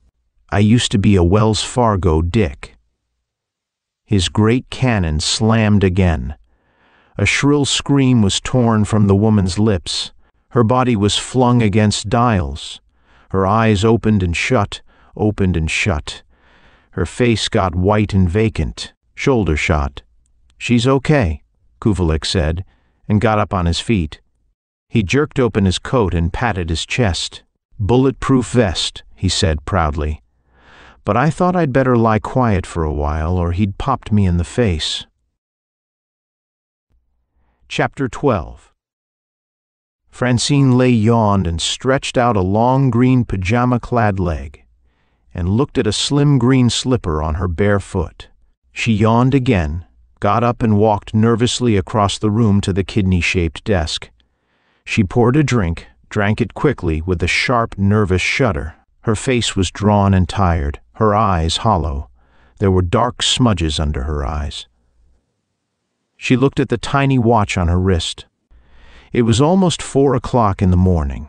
I used to be a Wells Fargo dick." His great cannon slammed again. A shrill scream was torn from the woman's lips. Her body was flung against Dial's. Her eyes opened and shut, opened and shut. Her face got white and vacant, shoulder shot. "She's okay," Kuvalik said, and got up on his feet. He jerked open his coat and patted his chest. "Bulletproof vest," he said proudly. "But I thought I'd better lie quiet for a while, or he'd popped me in the face." Chapter 12. Francine lay yawned and stretched out a long green pajama-clad leg, and looked at a slim green slipper on her bare foot. She yawned again, got up and walked nervously across the room to the kidney-shaped desk. She poured a drink, drank it quickly with a sharp, nervous shudder. Her face was drawn and tired, her eyes hollow. There were dark smudges under her eyes. She looked at the tiny watch on her wrist. It was almost 4 o'clock in the morning.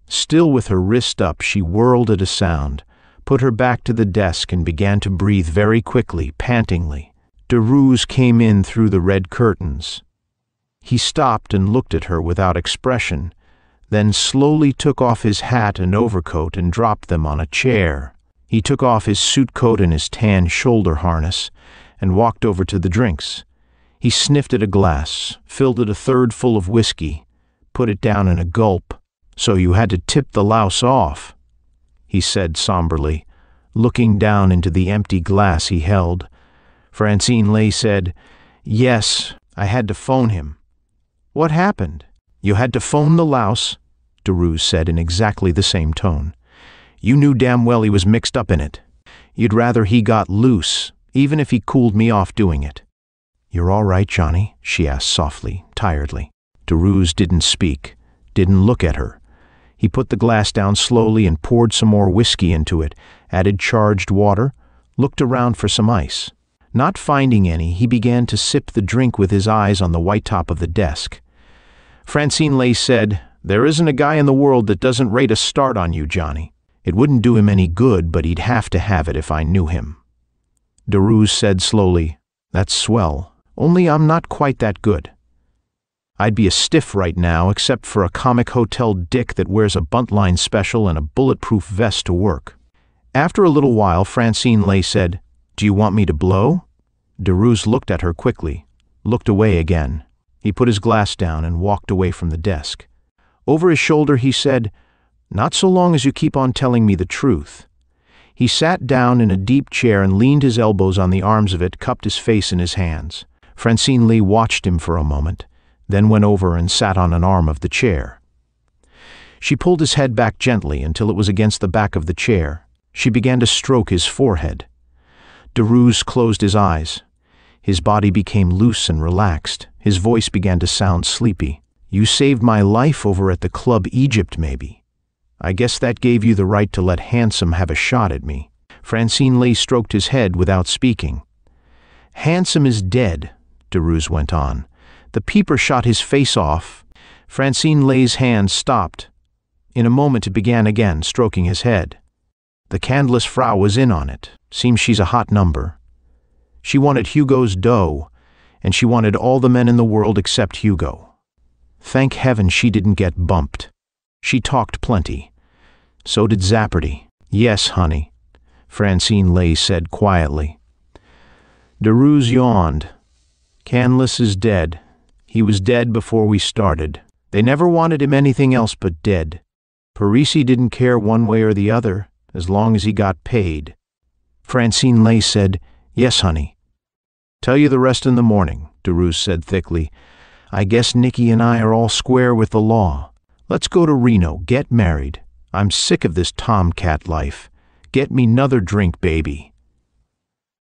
Still with her wrist up, she whirled at a sound, put her back to the desk and began to breathe very quickly, pantingly. Derues came in through the red curtains. He stopped and looked at her without expression, then slowly took off his hat and overcoat and dropped them on a chair. He took off his suit coat and his tan shoulder harness and walked over to the drinks. He sniffed at a glass, filled it a third full of whiskey, put it down in a gulp. "So you had to tip the louse off," he said somberly, looking down into the empty glass he held. Francine Lay said, "Yes, I had to phone him." "What happened?" "You had to phone the louse," Derues said in exactly the same tone. "You knew damn well he was mixed up in it. You'd rather he got loose, even if he cooled me off doing it." "You're all right, Johnny?" she asked softly, tiredly. Derues didn't speak, didn't look at her. He put the glass down slowly and poured some more whiskey into it, added charged water, looked around for some ice. Not finding any, he began to sip the drink with his eyes on the white top of the desk. Francine Lay said, "There isn't a guy in the world that doesn't rate a start on you, Johnny. It wouldn't do him any good, but he'd have to have it if I knew him." Derues said slowly, "That's swell, only I'm not quite that good. I'd be a stiff right now except for a comic hotel dick that wears a buntline special and a bulletproof vest to work." After a little while, Francine Lay said, "Do you want me to blow?" Derues looked at her quickly, looked away again. He put his glass down and walked away from the desk. Over his shoulder he said, "Not so long as you keep on telling me the truth." He sat down in a deep chair and leaned his elbows on the arms of it, cupped his face in his hands. Francine Lay watched him for a moment, then went over and sat on an arm of the chair. She pulled his head back gently until it was against the back of the chair. She began to stroke his forehead. Derues closed his eyes. His body became loose and relaxed. His voice began to sound sleepy. "You saved my life over at the Club Egypt, maybe. I guess that gave you the right to let Handsome have a shot at me." Francine Lay stroked his head without speaking. "Handsome is dead," Derues went on. "The peeper shot his face off." Francine Lay's hand stopped. In a moment it began again, stroking his head. "The candless Frau was in on it. Seems she's a hot number. She wanted Hugo's dough, and she wanted all the men in the world except Hugo. Thank heaven she didn't get bumped. She talked plenty. So did Zappardy." "Yes, honey," Francine Lay said quietly. Derues yawned. "Canlis is dead. He was dead before we started. They never wanted him anything else but dead. Parisi didn't care one way or the other, as long as he got paid." Francine Lay said, "Yes, honey." "Tell you the rest in the morning," Derues said thickly. "I guess Nicky and I are all square with the law. Let's go to Reno, get married. I'm sick of this tomcat life. Get me 'nother drink, baby."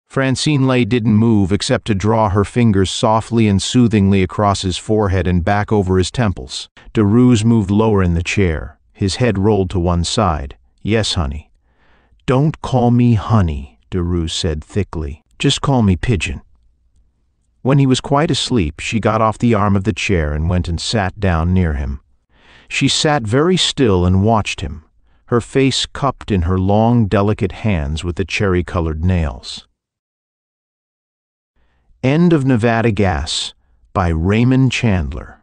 Francine Lay didn't move except to draw her fingers softly and soothingly across his forehead and back over his temples. Derues moved lower in the chair. His head rolled to one side. "Yes, honey." "Don't call me honey," Derues said thickly. "Just call me Pigeon." When he was quite asleep, she got off the arm of the chair and went and sat down near him. She sat very still and watched him, her face cupped in her long, delicate hands with the cherry-colored nails. End of Nevada Gas by Raymond Chandler.